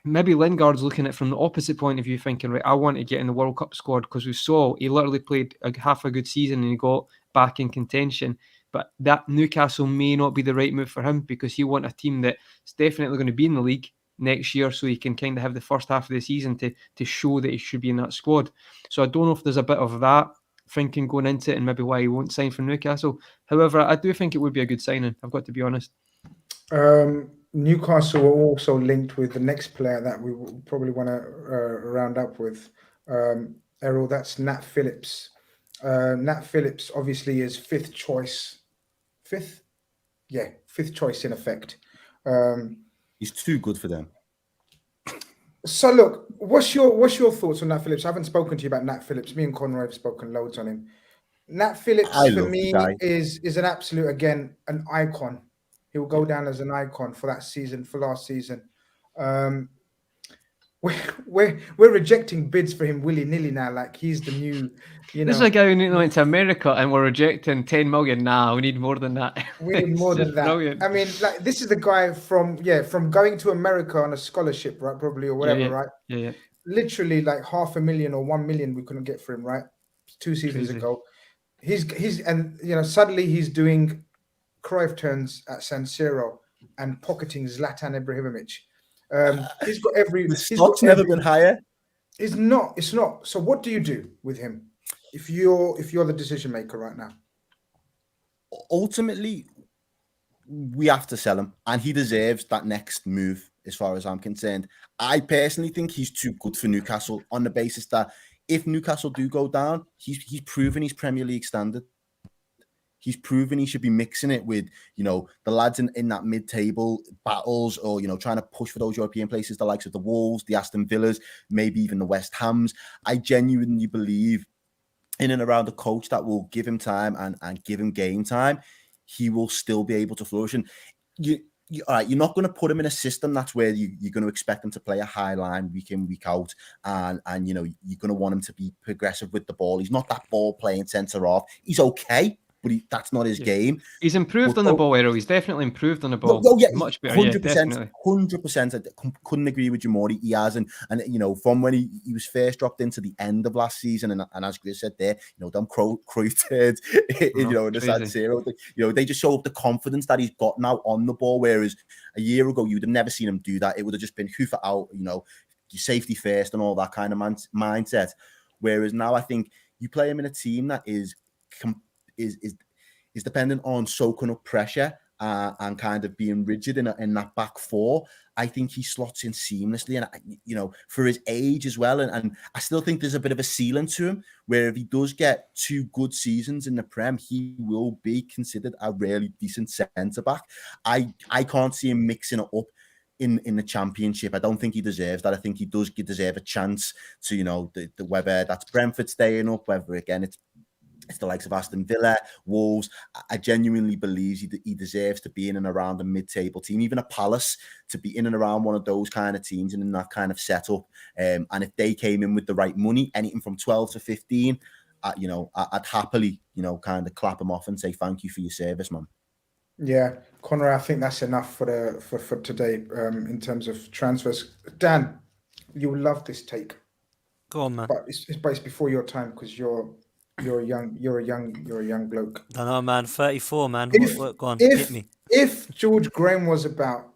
maybe Lingard's looking at it from the opposite point of view, thinking, right, I want to get in the World Cup squad, because we saw he literally played half a good season and he got back in contention. But that Newcastle may not be the right move for him, because he wants a team that's definitely going to be in the league next year, so he can kind of have the first half of the season to show that he should be in that squad. So I don't know if there's a bit of that thinking going into it, and maybe why he won't sign for Newcastle. However, I do think it would be a good signing, I've got to be honest. Newcastle are also linked with the next player that we will probably want to round up with, Errol. That's Nat Phillips. Nat Phillips obviously is fifth choice in effect. He's too good for them. So look, what's your thoughts on Nat Phillips? I haven't spoken to you about Nat Phillips. Me and Conroy have spoken loads on him. Nat Phillips for me is an absolute, again, an icon. He will go down as an icon for that season, for last season. We're rejecting bids for him willy-nilly now, like he's the new, This is a guy who went to America and we're rejecting 10 million. Nah, we need more than that. We need more than that. Brilliant. I mean, like, this is the guy from going to America on a scholarship, right? Probably, or whatever, right? Yeah. Literally like 500,000 or 1 million we couldn't get for him, right? 2 seasons ago. He's and suddenly he's doing Cruyff turns at San Siro and pocketing Zlatan Ibrahimovic. He's got every. The stock's never been higher. It's not. So what do you do with him if you're the decision maker right now? Ultimately, we have to sell him, and he deserves that next move. As far as I'm concerned, I personally think he's too good for Newcastle, on the basis that if Newcastle do go down, he's proven he's Premier League standard. He's proven he should be mixing it with, the lads in that mid-table battles, or, trying to push for those European places, the likes of the Wolves, the Aston Villas, maybe even the West Hams. I genuinely believe in and around a coach that will give him time and give him game time, he will still be able to flourish. And all right, you're not going to put him in a system that's where you're going to expect him to play a high line week in, week out, and you're going to want him to be progressive with the ball. He's not that ball playing centre off. He's okay, but that's not his game. He's improved on the ball, Errol. He's definitely improved on the ball. Much better. 100%. 100%. I couldn't agree with you more. He has, and from when he was first dropped into the end of last season, and as Chris said there, them Cruyff turds, in the San Siro, they just show up the confidence that he's got now on the ball. Whereas a year ago, you'd have never seen him do that. It would have just been hoof it out, your safety first and all that kind of mindset. Whereas now, I think you play him in a team that is dependent on soaking up pressure and kind of being rigid in that back four. I think he slots in seamlessly, and for his age as well. And I still think there's a bit of a ceiling to him, where if he does get 2 good seasons in the Prem, he will be considered a really decent centre back. I can't see him mixing it up in the Championship. I don't think he deserves that. I think he does deserve a chance to, whether that's Brentford staying up, whether again it's the likes of Aston Villa, Wolves. I genuinely believe he deserves to be in and around a mid-table team, even a Palace, to be in and around one of those kind of teams and in that kind of setup. And if they came in with the right money, anything from 12 to 15, I'd happily, kind of clap him off and say thank you for your service, man. Yeah, Conrad, I think that's enough for today in terms of transfers. Dan, you'll love this take. Go on, man. But it's before your time, because you're a young bloke. I know, man. 34, man. Go on, hit me. If George Graham was about,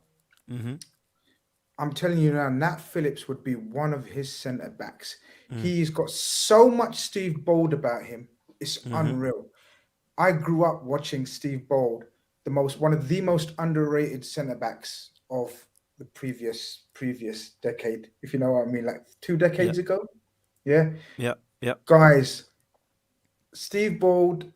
I'm telling you now, Nat Phillips would be one of his centre backs. He's got so much Steve Bold about him. It's unreal. I grew up watching Steve Bold, one of the most underrated centre backs of the previous decade, if you know what I mean, like 2 decades ago. Yeah. Guys, Steve Bold,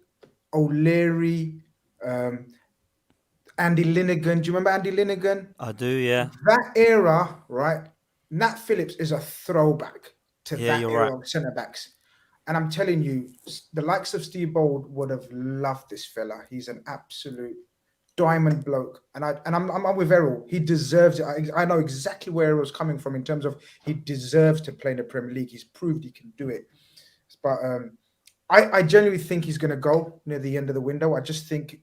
O'Leary, Andy Linegan. Do you remember Andy Linegan? I do, yeah. That era, right? Nat Phillips is a throwback to that era of centre backs. And I'm telling you, the likes of Steve Bold would have loved this fella. He's an absolute diamond bloke, and I'm with Errol. He deserves it. I know exactly where Errol's coming from in terms of he deserves to play in the Premier League. He's proved he can do it. But I genuinely think he's going to go near the end of the window. I just think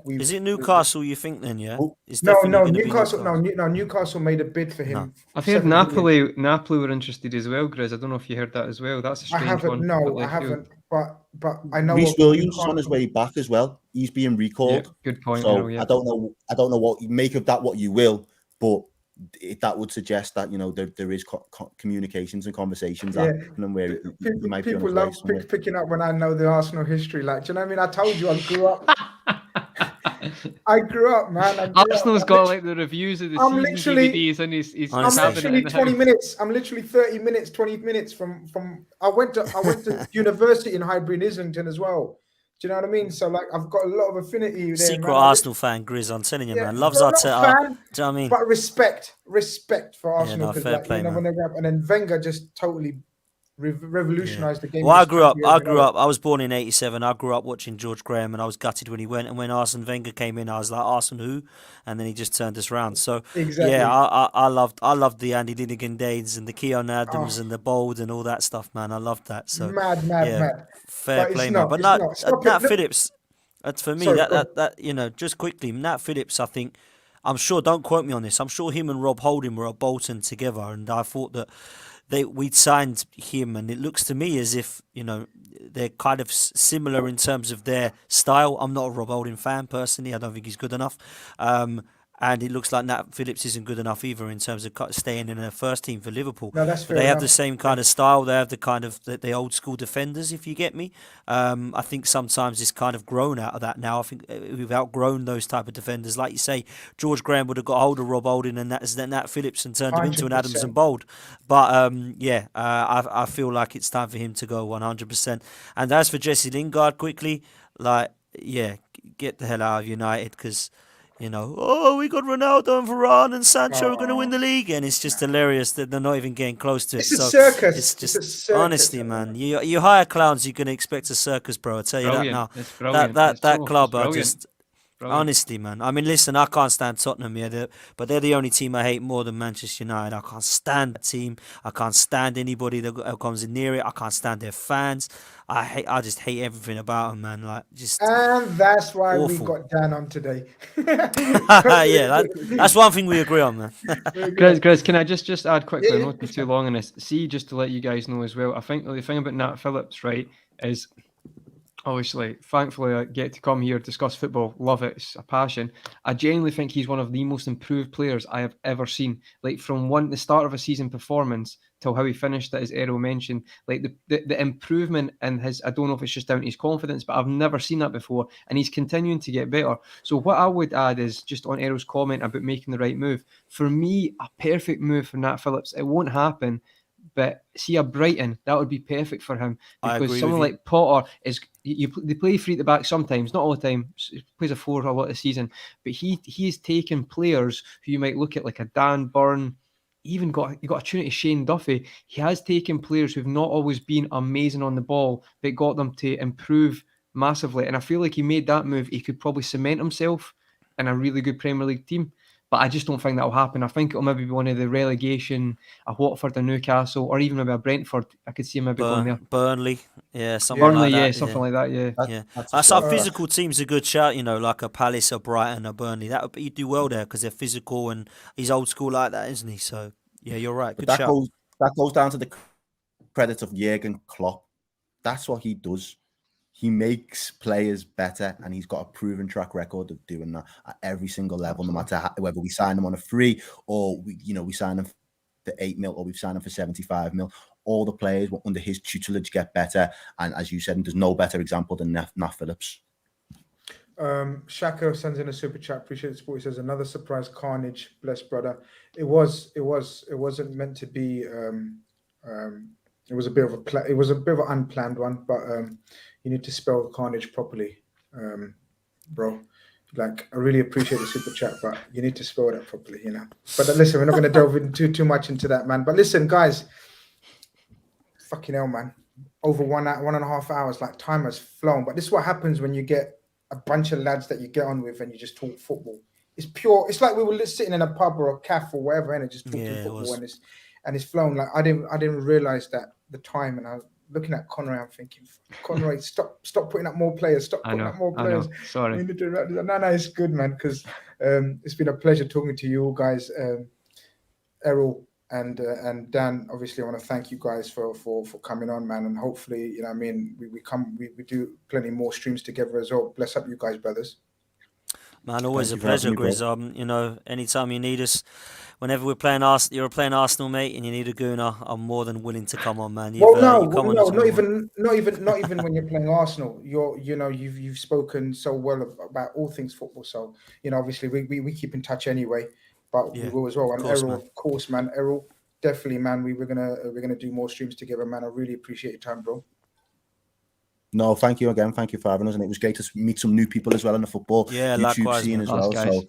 we. Is it Newcastle? You think then? Yeah. It's No, definitely gonna be Newcastle. No, Newcastle made a bid for him. No. I've heard 7 million. Napoli were interested as well, Grizz. I don't know if you heard that as well. That's a strange one. I haven't. But I know Reece Williams is on his way back as well. He's being recalled. Yeah, good point. So yeah. I don't know what you make of that. What you will, but that would suggest that there is communications and conversations happening where he might be on his way somewhere. Picking up when I know the Arsenal history. Like, do you know what I mean? I told you I grew up. I grew up, man. Arsenal's got like the reviews of the season DVDs, and he's I'm literally 20 minutes. I'm literally 30 minutes, 20 minutes from. I went to university in Highbury, Islington as well. Do you know what I mean? So like, I've got a lot of affinity there. Secret man. Arsenal fan, Grizz. I'm telling you, man. Loves Arteta. Do you know what I mean? But respect for Arsenal. fair play, man. When they and then Wenger just totally revolutionized the game. Well, I grew up. I was born in '87. I grew up watching George Graham, and I was gutted when he went. And when Arsene Wenger came in, I was like, Arsene who? And then he just turned us round. So exactly. Yeah, I loved the Andy Linnigan days and the Keon Adams and the Bold and all that stuff, man. I loved that. So mad. Fair play, man. But Nat Phillips. For me, that just quickly, Nat Phillips. I think. I'm sure. Don't quote me on this. I'm sure him and Rob Holding were at Bolton together, and I thought that. We'd signed him, and it looks to me as if they're kind of similar in terms of their style. I'm not a Rob Holding fan personally. I don't think he's good enough. And it looks like Nat Phillips isn't good enough either in terms of staying in the first team for Liverpool. No, that's fair They enough. have the same kind of style. They have the kind of the old school defenders, if you get me. I think sometimes it's kind of grown out of that now. I think we've outgrown those type of defenders. Like you say, George Graham would have got hold of Rob Holding and Nat Phillips and turned him into an Adams and Bold. But I feel like it's time for him to go 100%. And as for Jesse Lingard, quickly, get the hell out of United because. We got Ronaldo and Varane and Sancho are going to win the league, and it's just hilarious that they're not even getting close to it. It's a circus. It's just a circus, honestly, man. You hire clowns, you're going to expect a circus, bro. I tell you that now. That club are just. Brilliant. Honestly, man. I mean, listen, I can't stand Tottenham, but they're the only team I hate more than Manchester United. I can't stand that team. I can't stand anybody that comes in near it. I can't stand their fans. I just hate everything about them, man. Like, just and that's why awful. We got Dan on today. That's one thing we agree on, man. Chris, can I just add quickly? Not be too long on this. See, just to let you guys know as well, I think the thing about Nat Phillips, right, is obviously, thankfully, I get to come here, discuss football, love it, it's a passion. I genuinely think he's one of the most improved players I have ever seen. Like, from the start of a season performance till how he finished it, as Errol mentioned, like the improvement in his, I don't know if it's just down to his confidence, but I've never seen that before, and he's continuing to get better. So what I would add is, just on Errol's comment about making the right move, for me, a perfect move for Nat Phillips, it won't happen, but see a Brighton, that would be perfect for him, because someone like Potter they play free at the back sometimes, not all the time. He plays a 4 a lot of the season, but he's taken players who you might look at like a Dan Burn, even got a tune to Shane Duffy. He has taken players who've not always been amazing on the ball, but got them to improve massively. And I feel like he made that move. He could probably cement himself in a really good Premier League team. But I just don't think that will happen. I think it'll maybe be one of the relegation, a Watford, a Newcastle, or even maybe a Brentford. I could see him maybe going there. Burnley, something like that. Something like that, That's our physical team's a good shout, like a Palace, a Brighton, a Burnley. He'd do well there because they're physical and he's old school like that, isn't he? So, yeah, you're right. Good shout. That goes down to the credit of Jurgen Klopp. That's what he does. He makes players better, and he's got a proven track record of doing that at every single level, no matter whether we sign him on a free or we sign him for 8 mil or we've signed him for 75 mil. All the players under his tutelage get better, and as you said, there's no better example than Nat Phillips. Shaka sends in a super chat. Appreciate the support. He says another surprise Khanage. Bless brother. It wasn't meant to be. It was a bit of an unplanned one, but you need to spell Khanage properly, bro. Like, I really appreciate the super chat, but you need to spell that properly, But listen, we're not going to delve into too much into that, man. But listen, guys, fucking hell, man. Over 1.5 hours, like, time has flown. But this is what happens when you get a bunch of lads that you get on with and you just talk football. It's pure. It's like we were sitting in a pub or a cafe or whatever, and just talking football, and it's flown. Like I didn't realize that the time, and I was looking at Conroy. I'm thinking, Conroy, stop putting up more players. Stop putting up more players. Sorry. We need to, no, it's good, man. Because it's been a pleasure talking to you all guys, Errol and Dan. Obviously, I want to thank you guys for coming on, man. And hopefully, you know, what I mean, we do plenty more streams together as well. Bless up you guys, brothers. Man, always a pleasure, Grizz. You know, anytime you need us, whenever we're playing you're playing Arsenal, mate, and you need a gooner, I'm more than willing to come on, man. Not even when you're playing Arsenal. You've spoken so well about all things football. So, you know, obviously we keep in touch anyway, but we will as well. And Errol, of course, man. Errol, definitely, man. We're gonna do more streams together, man. I really appreciate your time, bro. No, thank you again. Thank you for having us, and it was great to meet some new people as well in the football YouTube scene as well. Guys. So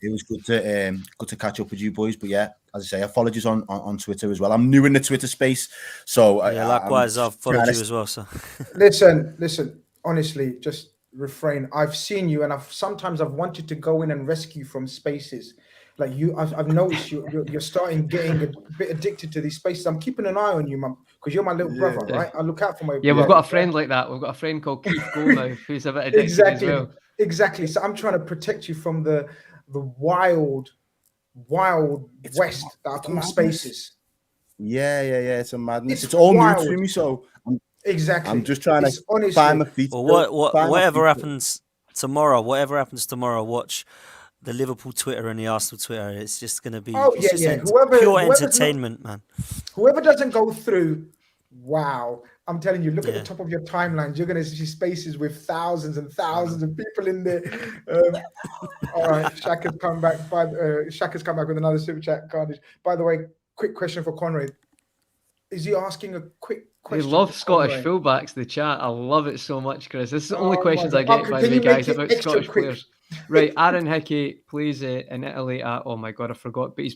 it was good to catch up with you boys. But yeah, as I say, I followed you on Twitter as well. I'm new in the Twitter space, so likewise, I've followed you as well. So listen, honestly, just refrain. I've seen you, and sometimes I've wanted to go in and rescue from spaces. Like you, I've noticed you're starting getting a bit addicted to these spaces. I'm keeping an eye on you, man, because you're my little brother, right? I look out for my. Yeah, we've got a friend like that. We've got a friend called Keith Goldmouth who's a bit addicted as well. Exactly. So I'm trying to protect you from the wild west that I call spaces. Yeah. It's a madness. It's all new to me, so I'm just trying to find my feet. Well, whatever happens tomorrow, watch the Liverpool Twitter and the Arsenal Twitter. It's just going to be pure entertainment, man. Whoever doesn't go through, wow. I'm telling you, look at the top of your timelines. You're going to see spaces with thousands and thousands of people in there. All right, Shaka's come back. Shaka's come back with another super chat. Khanage. By the way, quick question for Conrad. Is he asking a quick question? We love Scottish fullbacks, the chat. I love it so much, Chris. This is the only questions I get, by the way, guys, about Scottish players. Right, Aaron Hickey plays in Italy at, oh my God, I forgot, but he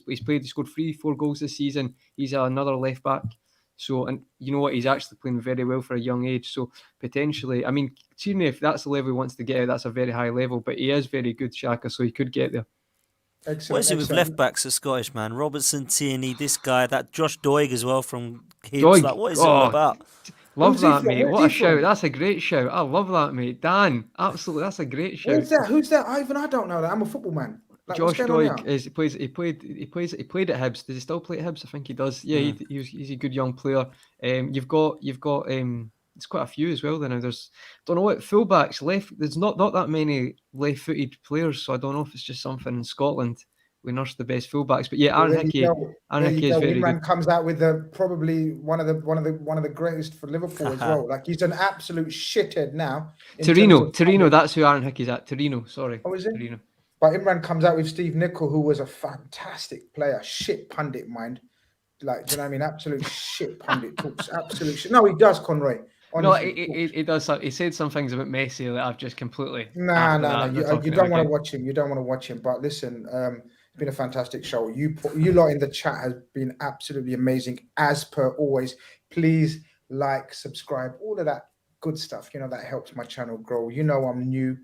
scored 3-4 goals this season. He's another left back. So, and you know what, he's actually playing very well for a young age. So potentially, I mean, excuse me, if that's the level he wants to get at, that's a very high level, but he is very good, Shaka, so he could get there. Excellent. What is it with left backs, a Scottish man? Robertson, Tierney, this guy, that Josh Doig as well from Hibs. Like, what is it all about? Love that, mate. What a shout. That's a great shout. I love that, mate. Dan, absolutely, that's a great shout. Who's that? Ivan, I don't know that. I'm a football man. Like, Josh Doig he played at Hibs. Does he still play at Hibs? I think he does. Yeah, he's a good young player. You've got there's quite a few as well. Then there's don't know what fullbacks left. There's not that many left-footed players, so I don't know if it's just something in Scotland. We nurse the best fullbacks, but yeah, Aaron Hickey is very good. Comes out with probably one of the greatest for Liverpool as well. Like he's an absolute shithead now. Torino. That's who Aaron Hickey's at. Torino. Sorry. Oh, is it? Torino. But Imran comes out with Steve Nicol, who was a fantastic player, shit pundit, mind. Like, do you know what I mean? Absolute shit pundit, talks absolute shit. No, he does, Conroy. Honestly, no, he does. He said some things about Messi that I've just completely. No. You don't want to watch him. You don't want to watch him. But listen, it's been a fantastic show. You lot in the chat has been absolutely amazing, as per always. Please like, subscribe, all of that good stuff. You know, that helps my channel grow. You know, I'm new.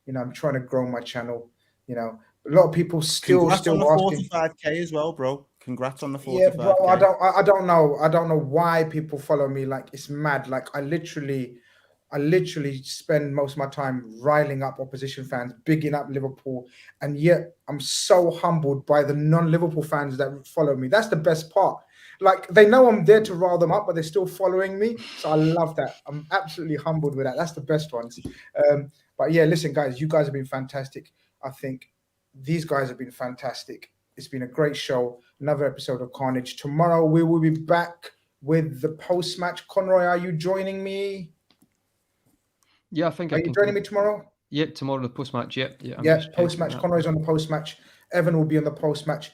You know, I'm trying to grow my channel. You know, a lot of people still asking. 45K as well, bro. Congrats on the 45K. Yeah, bro. I don't know why people follow me. Like, it's mad. Like, I literally spend most of my time riling up opposition fans, bigging up Liverpool, and yet I'm so humbled by the non-Liverpool fans that follow me. That's the best part. Like, they know I'm there to rile them up, but they're still following me. So I love that. I'm absolutely humbled with that. That's the best ones. But yeah, listen, guys, you guys have been fantastic. I think these guys have been fantastic. It's been a great show. Another episode of Khanage. Tomorrow we will be back with the post-match. Conroy, are you joining me? Yeah, I think. Are you joining me tomorrow? Yep, tomorrow the post-match. Yep. Yeah, post-match. Conroy's on the post-match. Evan will be on the post-match.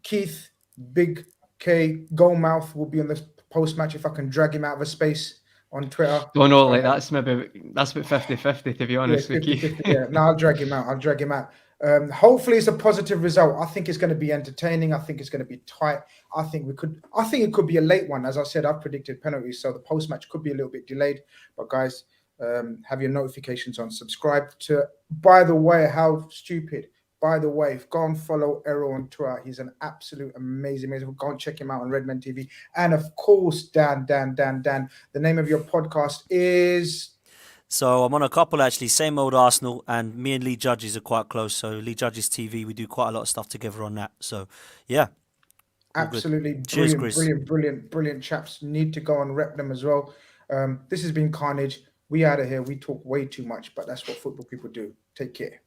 Keith, Big K, Goldmouth will be on the post-match if I can drag him out of a space on Twitter. Oh no, like that's about 50-50 to be honest with you. Yeah, no, I'll drag him out. Hopefully it's a positive result. I think it's going to be entertaining. I think it's going to be tight. I think it could be a late one. As I said, I've predicted penalties, so the post-match could be a little bit delayed. But guys, Have your notifications on. Subscribe to. By the way, how stupid. By the way, go and follow Errol on Twitter. He's an absolute amazing. Go and check him out on Redmen TV. And of course, Dan. The name of your podcast is. So I'm on a couple actually, same old Arsenal, and me and Lee Judges are quite close. So Lee Judges TV, we do quite a lot of stuff together on that. So yeah. Absolutely Cheers, brilliant chaps. Need to go and rep them as well. This has been Khanage. We out of here. We talk way too much, but that's what football people do. Take care.